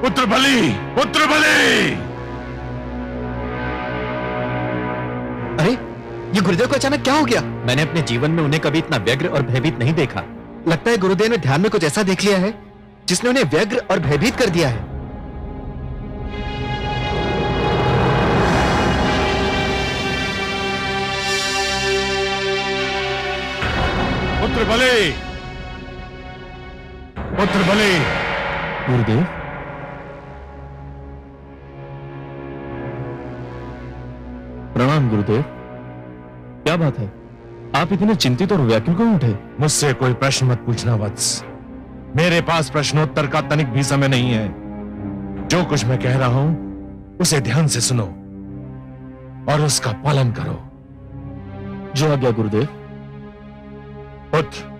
पुत्र बलि, पुत्र बलि! अरे, ये गुरुदेव को अचानक क्या हो गया? मैंने अपने जीवन में उन्हें कभी इतना व्यग्र और भयभीत नहीं देखा। लगता है गुरुदेव ने ध्यान में कुछ ऐसा देख लिया है जिसने उन्हें व्यग्र और भयभीत कर दिया है। पुत्र बलि, पुत्र बलि! गुरुदेव, प्रणाम गुरुदेव। क्या बात है, आप इतने चिंतित और व्याकुल क्यों उठे? मुझसे कोई प्रश्न मत पूछना वत्स। मेरे पास प्रश्नोत्तर का तनिक भी समय नहीं है। जो कुछ मैं कह रहा हूं उसे ध्यान से सुनो और उसका पालन करो। जो आज्ञा गुरुदेव। पुत्र,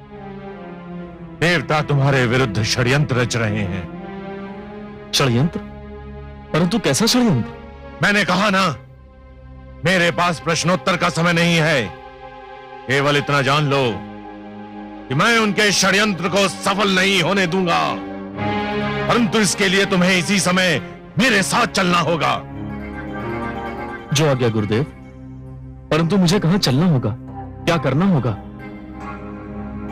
देवता तुम्हारे विरुद्ध षड्यंत्र रच रहे हैं। षड्यंत्र? परंतु कैसा षड्यंत्र? मैंने कहा ना, मेरे पास प्रश्नोत्तर का समय नहीं है। केवल इतना जान लो कि मैं उनके षड्यंत्र को सफल नहीं होने दूंगा, परंतु इसके लिए तुम्हें इसी समय मेरे साथ चलना होगा। जो आज्ञा गुरुदेव। परंतु मुझे कहां चलना होगा, क्या करना होगा?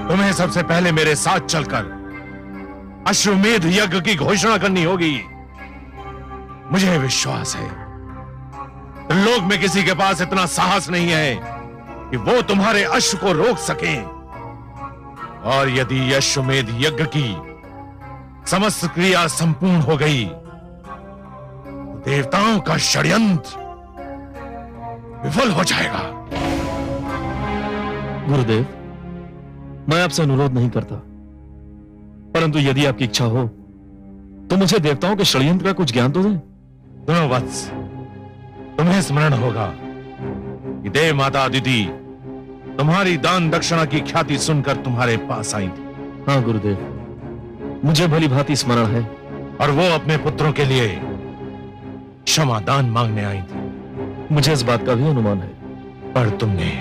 तुम्हें सबसे पहले मेरे साथ चलकर अश्वमेध यज्ञ की घोषणा करनी होगी। मुझे विश्वास है लोक में किसी के पास इतना साहस नहीं है कि वो तुम्हारे अश्व को रोक सके। और यदि अश्वमेध यज्ञ की समस्त क्रिया संपूर्ण हो गई तो देवताओं का षड्यंत्र विफल हो जाएगा। गुरुदेव, मैं आपसे अनुरोध नहीं करता, परंतु यदि आपकी इच्छा हो तो मुझे देवताओं के षड्यंत्र का कुछ ज्ञान तो दें। सुनो वत्स, तुम्हें स्मरण होगा कि देव माता अदिति तुम्हारी दान दक्षिणा की ख्याति सुनकर तुम्हारे पास आई थी। हाँ गुरुदेव, मुझे भली भांति स्मरण है। और वो अपने पुत्रों के लिए क्षमादान मांगने आई थी। मुझे इस बात का भी अनुमान है। पर तुमने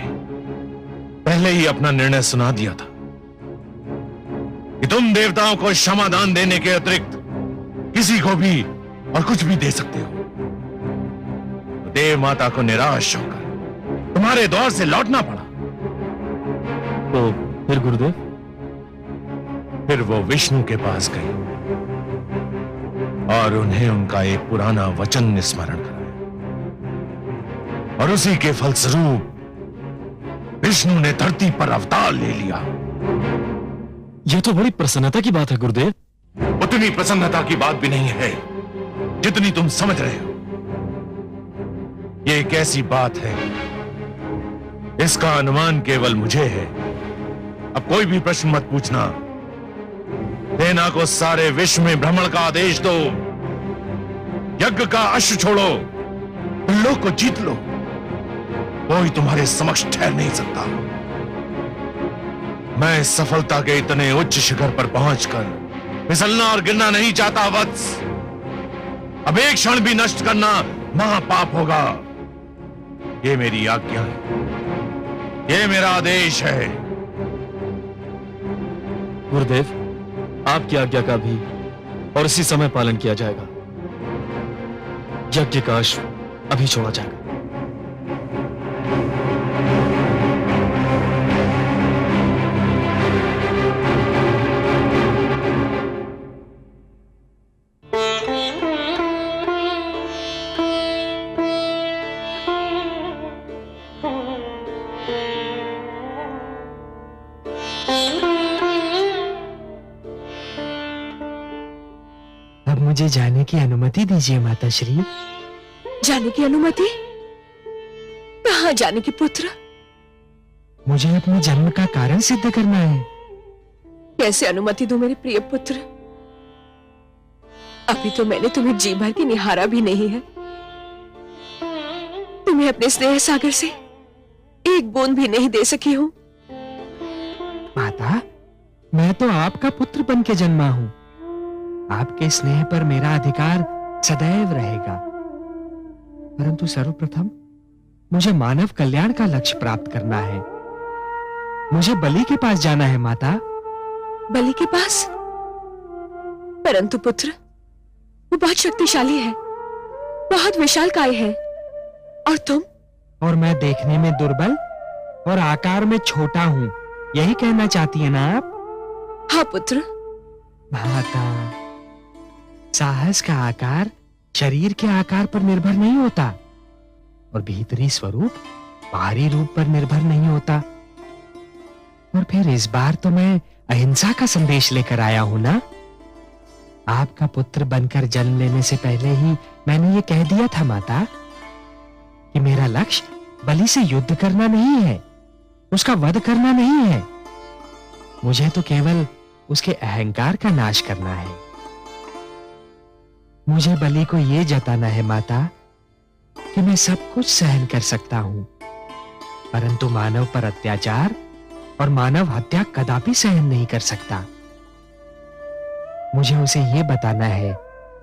पहले ही अपना निर्णय सुना दिया था कि तुम देवताओं को क्षमादान देने के अतिरिक्त किसी को भी और कुछ भी दे सकते हो। तो देव माता को निराश होकर तुम्हारे दौर से लौटना पड़ा। तो फिर गुरुदेव? फिर वो विष्णु के पास गई और उन्हें उनका एक पुराना वचन स्मरण कराया, और उसी के फलस्वरूप विष्णु ने धरती पर अवतार ले लिया। यह तो बड़ी प्रसन्नता की बात है गुरुदेव। उतनी प्रसन्नता की बात भी नहीं है जितनी तुम समझ रहे हो। ये एक ऐसी बात है, इसका अनुमान केवल मुझे है। अब कोई भी प्रश्न मत पूछना। सेना को सारे विश्व में भ्रमण का आदेश दो, यज्ञ का अश्व छोड़ो, लोक को जीत लो। कोई तुम्हारे समक्ष ठहर नहीं सकता। मैं सफलता के इतने उच्च शिखर पर पहुंचकर फिसलना और गिरना नहीं चाहता वत्स। अब एक क्षण भी नष्ट करना महापाप होगा। ये मेरी आज्ञा है, ये मेरा आदेश है। गुरुदेव, आपकी आज्ञा का भी और इसी समय पालन किया जाएगा। यज्ञ का अश्व अभी छोड़ा जाएगा। मुझे जाने की अनुमति दीजिए माता श्री। जाने की अनुमति? कहाँ जाने की पुत्र? मुझे अपने जन्म का कारण सिद्ध करना है। कैसे अनुमति दूं मेरे प्रिय पुत्र? अभी तो मैंने तुम्हें जी भर के निहारा भी नहीं है। तुम्हें अपने स्नेह सागर से एक बूंद भी नहीं दे सकी हूं। माता, मैं तो आपका पुत्र बन के जन्मा हूं। आपके स्नेह पर मेरा अधिकार सदैव रहेगा। परंतु सर्वप्रथम मुझे मानव कल्याण का लक्ष्य प्राप्त करना है। मुझे बलि के पास जाना है माता। बलि के पास? परंतु पुत्र, वो बहुत शक्तिशाली है, बहुत विशालकाय है, और तुम? और मैं देखने में दुर्बल और आकार में छोटा हूं, यही कहना चाहती है ना आप? हाँ पुत्र। माता, साहस का आकार शरीर के आकार पर निर्भर नहीं होता, और भीतरी स्वरूप बाहरी रूप पर निर्भर नहीं होता। और फिर इस बार तो मैं अहिंसा का संदेश लेकर आया हूं ना। आपका पुत्र बनकर जन्म लेने से पहले ही मैंने ये कह दिया था माता कि मेरा लक्ष्य बलि से युद्ध करना नहीं है, उसका वध करना नहीं है। मुझे तो केवल उसके अहंकार का नाश करना है। मुझे बलि को यह जताना है माता कि मैं सब कुछ सहन कर सकता हूं, परंतु मानव पर अत्याचार और मानव हत्या कदापि सहन नहीं कर सकता। मुझे उसे यह बताना है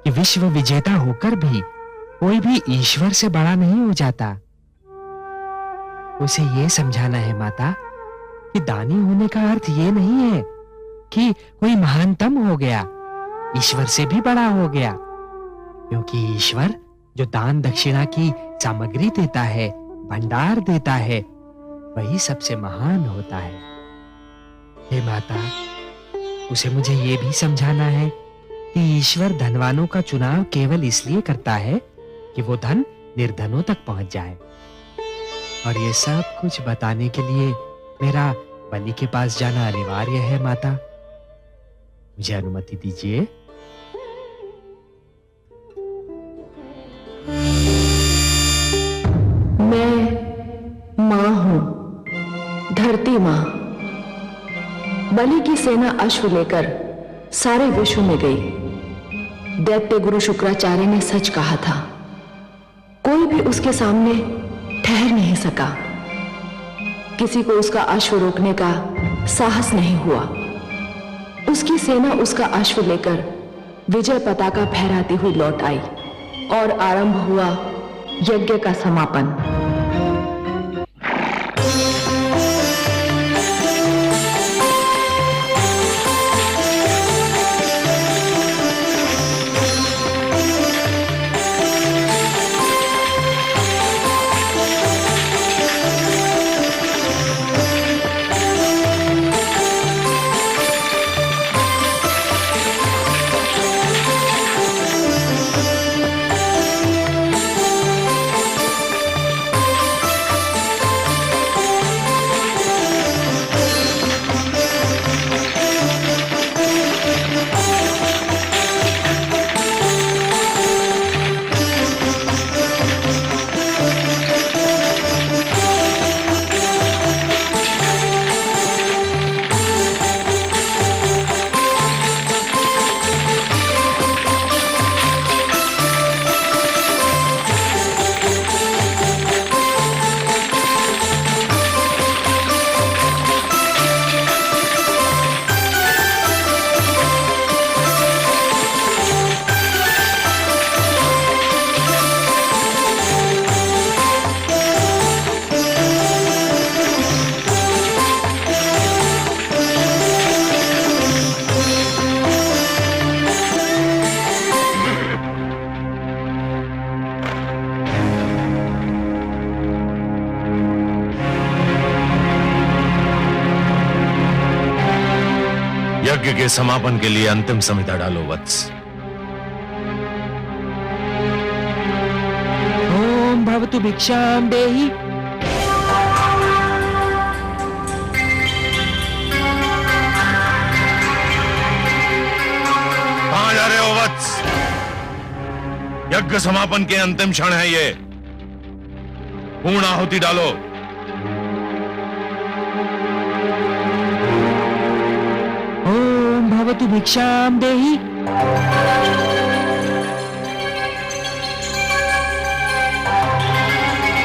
कि विश्व विजेता होकर भी कोई भी ईश्वर से बड़ा नहीं हो जाता। उसे यह समझाना है माता कि दानी होने का अर्थ यह नहीं है कि कोई महानतम हो गया, ईश्वर से भी बड़ा हो गया, क्योंकि ईश्वर जो दान दक्षिणा की सामग्री देता है, भंडार देता है, वही सबसे महान होता है। हे माता, उसे मुझे यह भी समझाना है कि ईश्वर धनवानों का चुनाव केवल इसलिए करता है कि वो धन निर्धनों तक पहुंच जाए। और ये सब कुछ बताने के लिए मेरा बलि के पास जाना अनिवार्य है माता। मुझे अनुमति दीजिए। मैं मां हूं, धरती मां। बलि की सेना अश्व लेकर सारे विश्व में गई। दैत्य गुरु शुक्राचार्य ने सच कहा था, कोई भी उसके सामने ठहर नहीं सका। किसी को उसका अश्व रोकने का साहस नहीं हुआ। उसकी सेना उसका अश्व लेकर विजय पताका फहराती हुई लौट आई। और आरंभ हुआ यज्ञ का समापन। यज्ञ के समापन के लिए अंतिम संहिता डालो वत्स। ओम भवतु भिक्षाम देहि। कहां जा रहे हो वत्स? यज्ञ समापन के अंतिम क्षण है ये। पूर्ण आहुति डालो। ओम भवतु भिक्षाम देहि।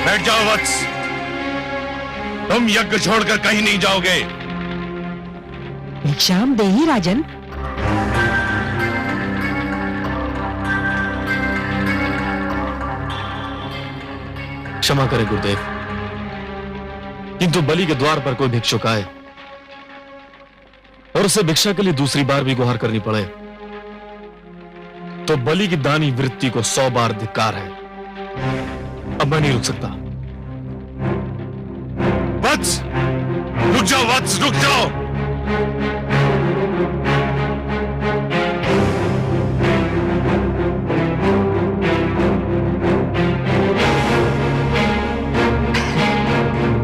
बैठ जाओ वत्स, तुम यज्ञ छोड़कर कहीं नहीं जाओगे। भिक्षाम देहि राजन। क्षमा करें गुरुदेव, किंतु बलि के द्वार पर कोई भिक्षुक आए और उसे भिक्षा के लिए दूसरी बार भी गुहार करनी पड़े तो बलि की दानी वृत्ति को 100 बार धिक्कार है। अब मैं नहीं रुक सकता। वत्स, रुक जाओ वत्स, रुक जाओ।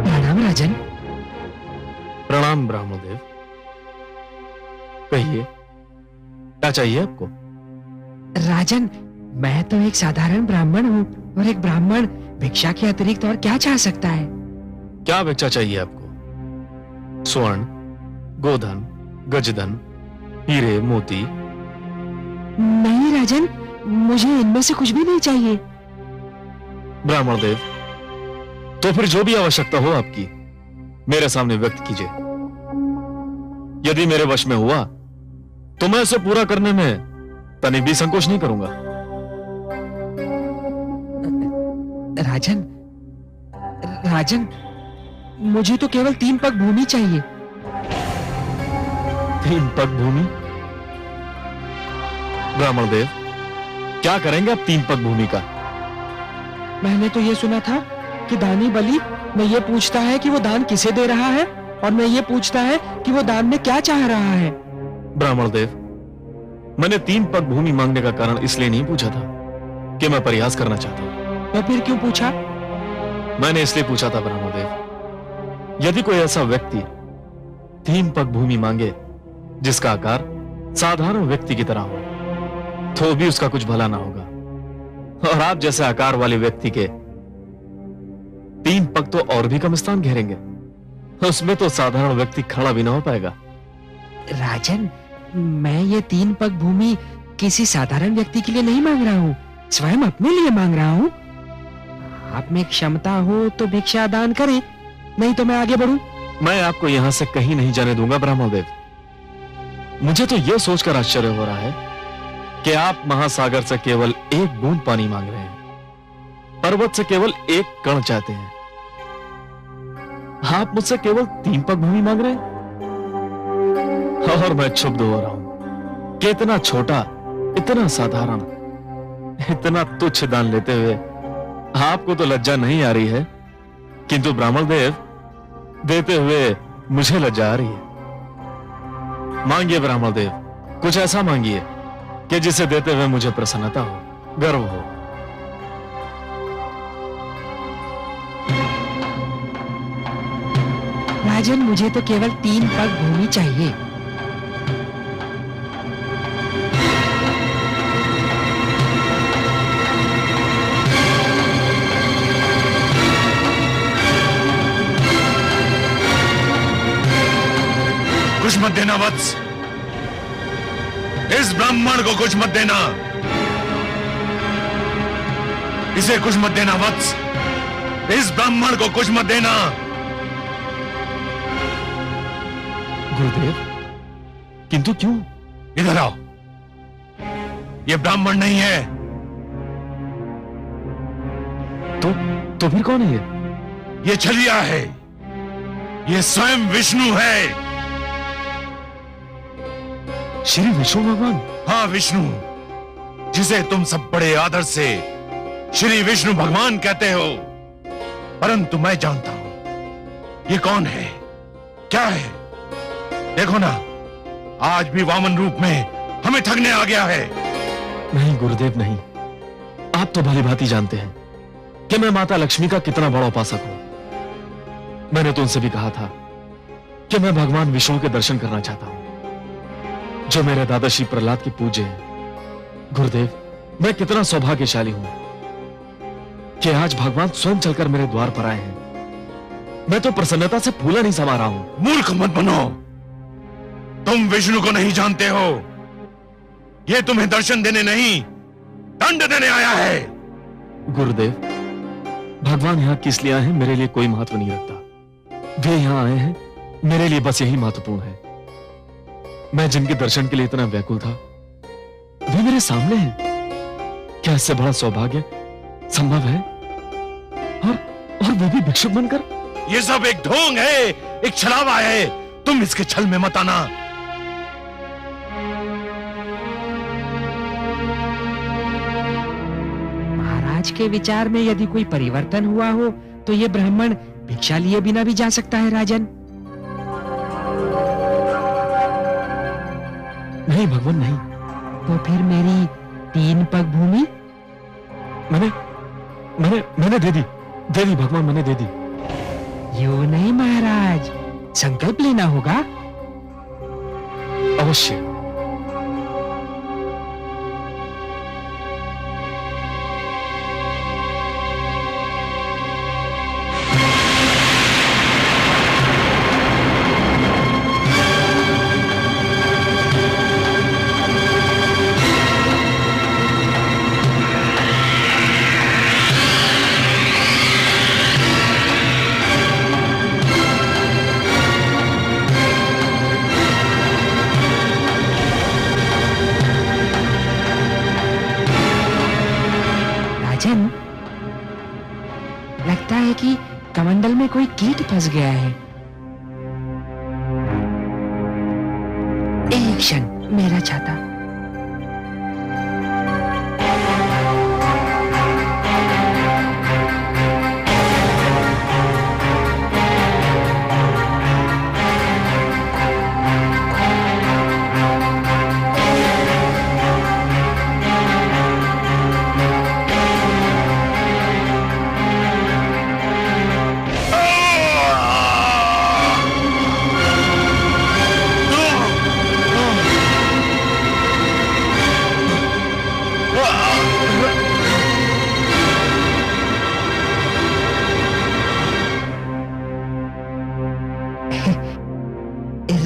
प्रणाम राजन। प्रणाम ब्राह्मणदेव। कहिए, क्या चाहिए आपको? राजन, मैं तो एक साधारण ब्राह्मण हूँ और एक ब्राह्मण भिक्षा के अतिरिक्त और क्या चाह सकता है? क्या भिक्षा चाहिए आपको? स्वर्ण, गोधन, गजधन, हीरे, मोती? नहीं राजन, मुझे इनमें से कुछ भी नहीं चाहिए। ब्राह्मणदेव, तो फिर जो भी आवश्यकता हो आपकी मेरे सामने व्यक्त कीजिए। यदि मेरे वश में हुआ तो मैं उसे पूरा करने में तनिक भी संकोच नहीं करूंगा। राजन, राजन, मुझे तो केवल 3 पग भूमि चाहिए। 3 पग भूमि? ब्राह्मणदेव, क्या करेंगे आप 3 पग भूमि का? मैंने तो ये सुना था कि दानी बलि में ये पूछता है कि वो दान किसे दे रहा है और मैं ये पूछता है कि वो दान में क्या चाह रहा है। ब्राह्मणदेव, मैंने 3 पग भूमि मांगने का कारण इसलिए नहीं पूछा था कि मैं प्रयास करना चाहता हूं। तो फिर क्यों पूछा? मैंने इसलिए पूछा था ब्राह्मणदेव, यदि कोई ऐसा व्यक्ति 3 पग भूमि मांगे जिसका आकार साधारण व्यक्ति की तरह हो तो भी उसका कुछ भला ना होगा, और आप जैसे आकार वाले व्यक्ति के 3 पग तो और भी कम स्थान घेरेंगे, उसमें तो साधारण व्यक्ति खड़ा भी ना हो पाएगा। राजन, मैं ये 3 पग भूमि किसी साधारण व्यक्ति के लिए नहीं मांग रहा हूँ, स्वयं अपने लिए मांग रहा हूँ। आप में क्षमता हो तो भिक्षा दान करें, नहीं तो मैं आगे बढ़ूं। मैं आपको यहां से कहीं नहीं जाने दूंगा ब्राह्मणदेव। मुझे तो यह सोचकर आश्चर्य हो रहा है कि आप महासागर से केवल एक बूंद पानी मांग रहे हैं, पर्वत से केवल एक कण चाहते हैं। आप मुझसे केवल 3 पग भूमि मांग रहे हैं और मैं क्षुब्ध हो रहा हूं कि इतना छोटा, इतना साधारण, इतना तुच्छ दान लेते हुए आपको तो लज्जा नहीं आ रही है, किंतु ब्राह्मण देव देते हुए मुझे लज्जा आ रही है। मांगिए ब्राह्मण देव, कुछ ऐसा मांगिए कि जिसे देते हुए मुझे प्रसन्नता हो, गर्व हो। राजन, मुझे तो केवल 3 पग भूमि चाहिए। कुछ मत देना वत्स, इस ब्राह्मण को कुछ मत देना, इसे कुछ मत देना वत्स, इस ब्राह्मण को कुछ मत देना। गुरुदेव, किंतु क्यों? इधर आओ, ये ब्राह्मण नहीं है। तो फिर कौन है ये छलिया है, ये स्वयं विष्णु है। श्री विष्णु भगवान? हाँ, विष्णु, जिसे तुम सब बड़े आदर से श्री विष्णु भगवान कहते हो, परंतु मैं जानता हूं ये कौन है, क्या है। देखो ना, आज भी वामन रूप में हमें ठगने आ गया है। नहीं गुरुदेव, नहीं। आप तो भली भांति जानते हैं कि मैं माता लक्ष्मी का कितना बड़ा उपासक हूं। मैंने तो उनसे भी कहा था कि मैं भगवान विष्णु के दर्शन करना चाहता हूं, जो मेरे दादा श्री प्रहलाद के पूज्य हैं। गुरुदेव, मैं कितना सौभाग्यशाली हूं कि आज भगवान स्वयं चलकर मेरे द्वार पर आए हैं। मैं तो प्रसन्नता से फूला नहीं समा रहा हूं। मूर्ख मत बनो, तुम विष्णु को नहीं जानते हो। ये तुम्हें दर्शन देने नहीं, दंड देने आया है। गुरुदेव, भगवान यहां किस लिए आए हैं मेरे लिए कोई महत्व नहीं रखता। वे यहां आए हैं, मेरे लिए बस यही महत्वपूर्ण है। मैं जिनके दर्शन के लिए इतना व्याकुल था, वे मेरे सामने हैं। क्या इससे बड़ा सौभाग्य संभव है? और वो भी भिक्षुक बनकर? ये सब एक ढोंग है, एक छलावा है। तुम इसके छल में मत आना। महाराज के विचार में यदि कोई परिवर्तन हुआ हो तो ये ब्राह्मण भिक्षा लिए बिना भी जा सकता है राजन। नहीं भगवान, नहीं। तो फिर मेरी 3 पग भूमि? मैंने दे दी भगवान, मैंने दे दी। यूं नहीं महाराज, संकल्प लेना होगा। अवश्य। लगता है कि कमंडल में कोई कीट फंस गया है। एक क्षण, मेरा छाता।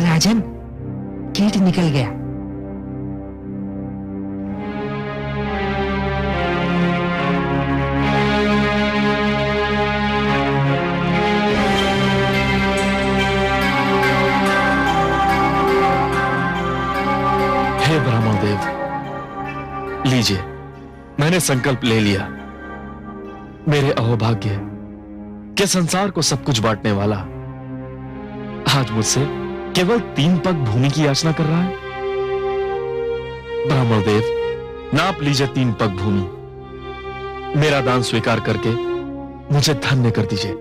राजन, कीट निकल गया। हे ब्राह्मण देव, मैंने संकल्प ले लिया, मेरे अहोभाग्य के संसार को सब कुछ बांटने वाला आज मुझसे केवल 3 पग भूमि की याचना कर रहा है। ब्राह्मण देव, नाप लीजिए 3 पग भूमि, मेरा दान स्वीकार करके मुझे धन्य कर दीजिए।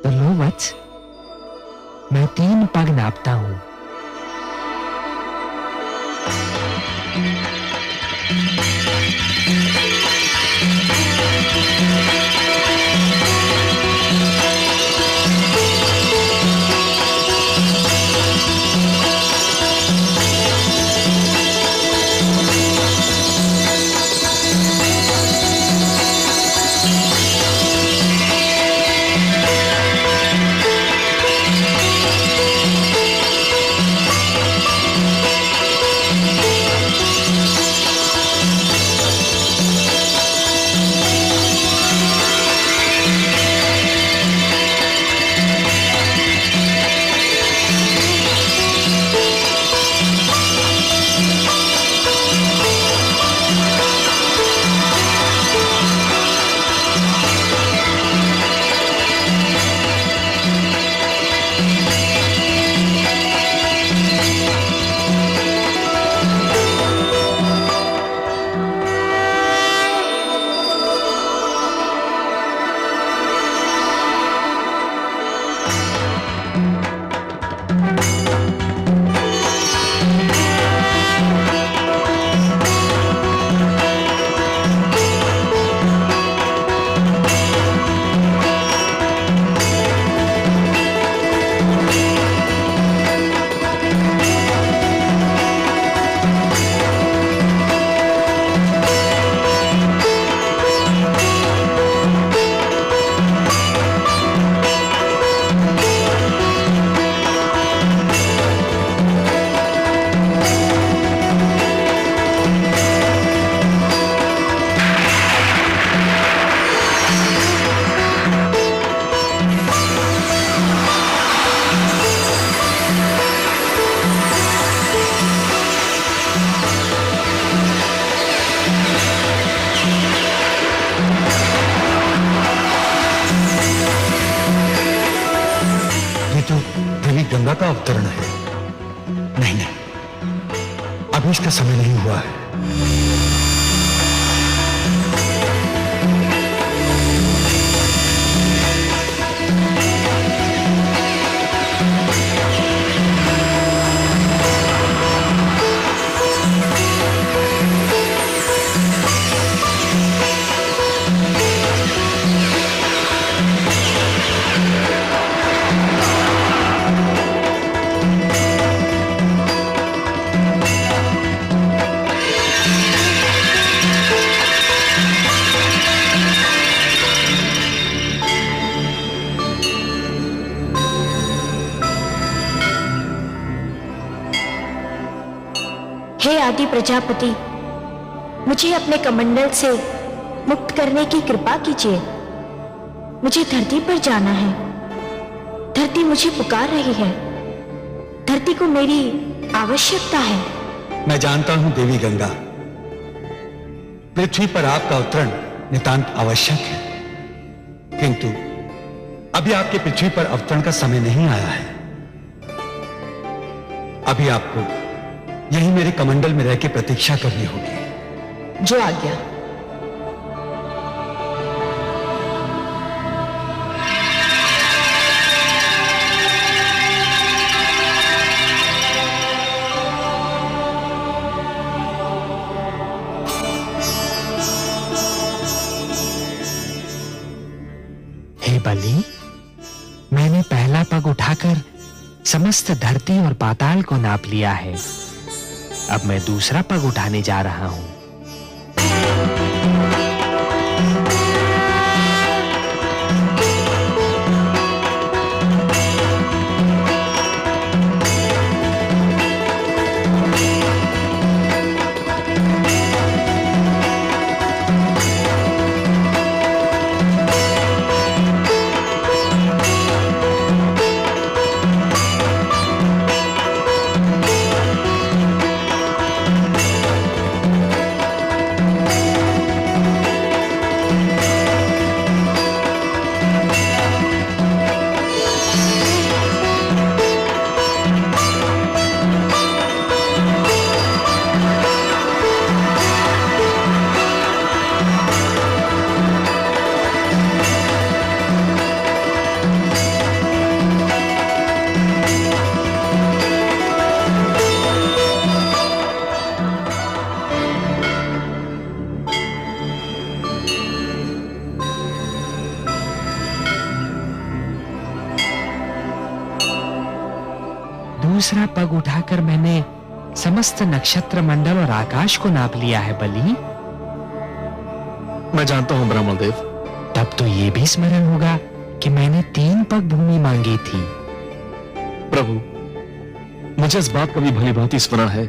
तो लो वत्स, मैं 3 पग नापता हूं। गंगा का अवतरण है। नहीं नहीं, अभी इसका समय नहीं हुआ है। हे आदि प्रजापति, मुझे अपने कमंडल से मुक्त करने की कृपा कीजिए। मुझे धरती पर जाना है। धरती मुझे पुकार रही है। धरती को मेरी आवश्यकता है। मैं जानता हूं देवी गंगा, पृथ्वी पर आपका अवतरण नितांत आवश्यक है, किंतु अभी आपके पृथ्वी पर अवतरण का समय नहीं आया है। अभी आपको यही मेरे कमंडल में रह के प्रतीक्षा करनी होगी। जो आज्ञा। हे बलि, मैंने पहला पग उठाकर समस्त धरती और पाताल को नाप लिया है। अब मैं दूसरा पग उठाने जा रहा हूं। दूसरा पग उठाकर मैंने समस्त नक्षत्र मंडल और आकाश को नाप लिया है बलि। मैं जानता हूं ब्रह्मदेव। तब तो ये भी स्मरण होगा कि मैंने 3 पग भूमि मांगी थी। प्रभु, मुझे इस बात का भी भली भांति स्मरण है।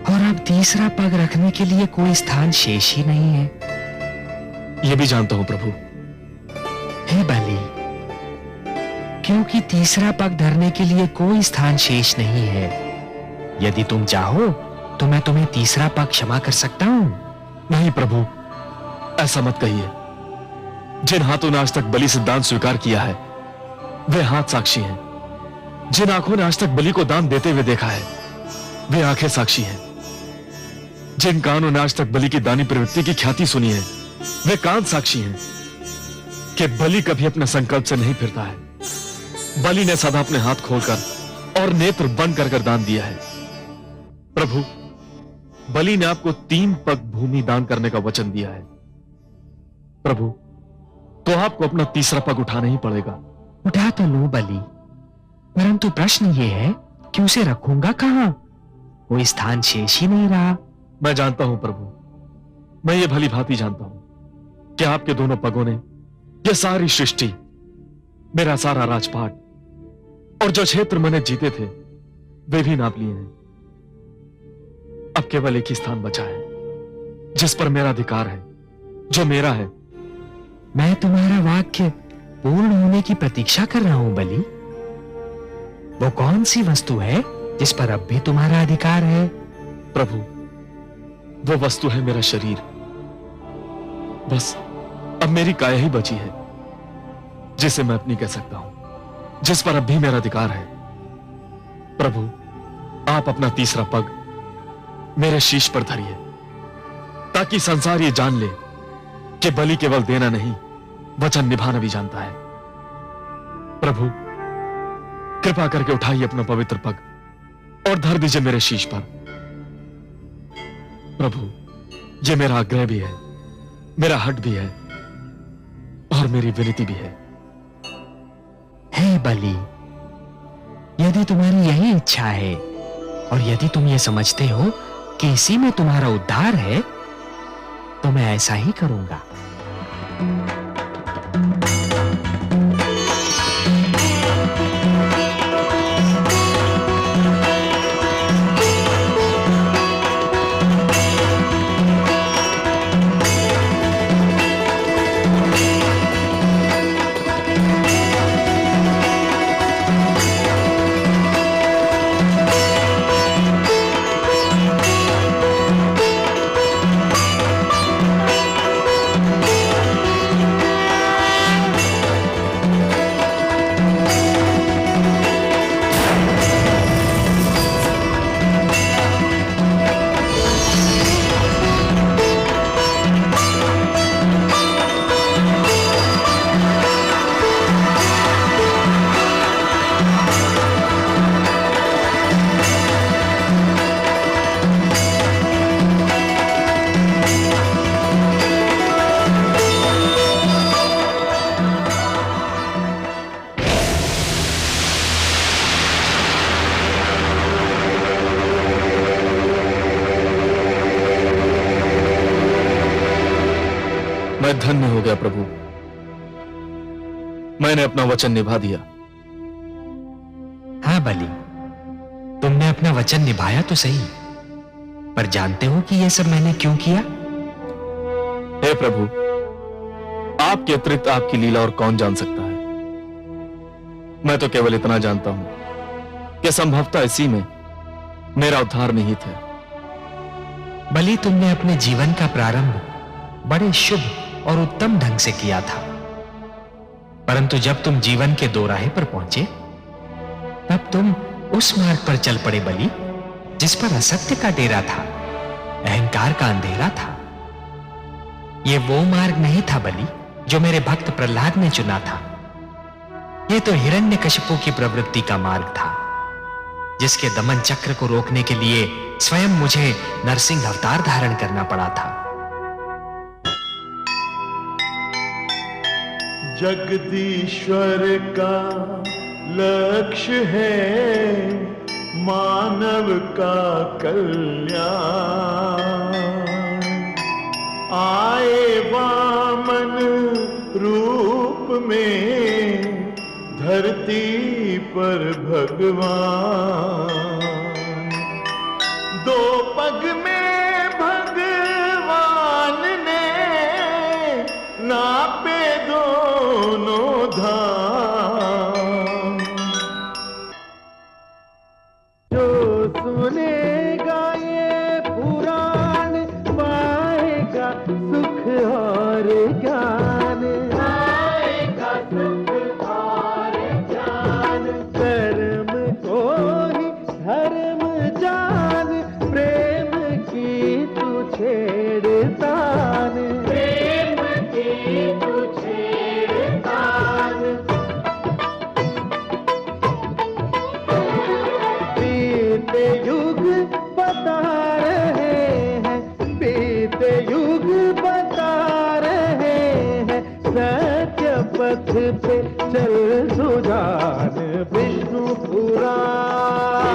और अब तीसरा पग रखने के लिए कोई स्थान शेष ही नहीं है। यह भी जानता हूं प्रभु। हे बलि, क्योंकि तीसरा पग धरने के लिए कोई स्थान शेष नहीं है। यदि तुम चाहो तो मैं तुम्हें तीसरा पग क्षमा कर सकता हूं। नहीं प्रभु, ऐसा मत कहिए। जिन हाथों ने आज तक बलि से दान स्वीकार किया है वे हाथ साक्षी हैं। जिन आंखों ने आज तक बलि को दान देते हुए देखा है वे आंखें साक्षी हैं। जिन कानों ने आज तक बलि की दानी प्रवृत्ति की ख्याति सुनी है वे कान साक्षी हैं कि बलि कभी अपने संकल्प से नहीं फिरता है। बलि ने सदा अपने हाथ खोलकर और नेत्र बंद कर दान दिया है। प्रभु, बलि ने आपको 3 पग भूमि दान करने का वचन दिया है। प्रभु, तो आपको अपना तीसरा पग उठाना ही पड़ेगा। उठा तो लो बलि, परंतु प्रश्न ये है कि उसे रखूंगा कहां? कोई स्थान शेष ही नहीं रहा। मैं जानता हूं प्रभु, मैं ये भली भांति जानता हूं कि आपके दोनों पगों ने ये सारी सृष्टि, मेरा सारा राजपाट और जो क्षेत्र मैंने जीते थे वे भी नाप लिए हैं। अब केवल एक ही स्थान बचा है जिस पर मेरा अधिकार है, जो मेरा है। मैं तुम्हारा वाक्य पूर्ण होने की प्रतीक्षा कर रहा हूं बलि। वो कौन सी वस्तु है जिस पर अब भी तुम्हारा अधिकार है? प्रभु, वो वस्तु है मेरा शरीर। बस अब मेरी काया ही बची है जिसे मैं अपनी कह सकता हूं, जिस पर अब भी मेरा अधिकार है। प्रभु, आप अपना तीसरा पग मेरे शीश पर धरिए ताकि संसार ये जान ले कि बलि केवल देना नहीं वचन निभाना भी जानता है। प्रभु, कृपा करके उठाइए अपना पवित्र पग और धर दीजिए मेरे शीश पर। प्रभु, ये मेरा आग्रह भी है, मेरा हट भी है और मेरी विनती भी है। हे बलि, यदि तुम्हारी यही इच्छा है और यदि तुम ये समझते हो कि इसी में तुम्हारा उद्धार है तो मैं ऐसा ही करूंगा। मैं धन्य हो गया प्रभु, मैंने अपना वचन निभा दिया। हाँ बलि, तुमने अपना वचन निभाया तो सही, पर जानते हो कि यह सब मैंने क्यों किया? हे प्रभु, आपके अतिरिक्त आपकी लीला और कौन जान सकता है। मैं तो केवल इतना जानता हूं कि संभवतः इसी में मेरा उद्धार निहित है। बलि, तुमने अपने जीवन का प्रारंभ बड़े शुभ और उत्तम ढंग से किया था, परंतु जब तुम जीवन के दोराहे पर पहुंचे तब तुम उस मार्ग पर चल पड़े बलि जिस पर असत्य का डेरा था, अहंकार का अंधेरा था। यह वो मार्ग नहीं था बलि जो मेरे भक्त प्रहलाद ने चुना था। यह तो हिरण्यकशिपु की प्रवृत्ति का मार्ग था, जिसके दमन चक्र को रोकने के लिए स्वयं मुझे नरसिंह अवतार धारण करना पड़ा था। जगदीश्वर का लक्ष्य है मानव का कल्याण। आए वामन रूप में धरती पर भगवान। दो पग में भगवान ने नापे दोनों धाम। जो सुनेगा ये पुराण पाएगा सुख और ज्ञान। पाएगा सुख और ज्ञान। कर्म को ही धर्म जान, प्रेम की तू छेड़तान। प्रेम की तू छेड़तान। बीते युग बता रहे हैं, बीते युग बता रहे हैं, सत्य पथ पे चल सुजान। विष्णु पुराण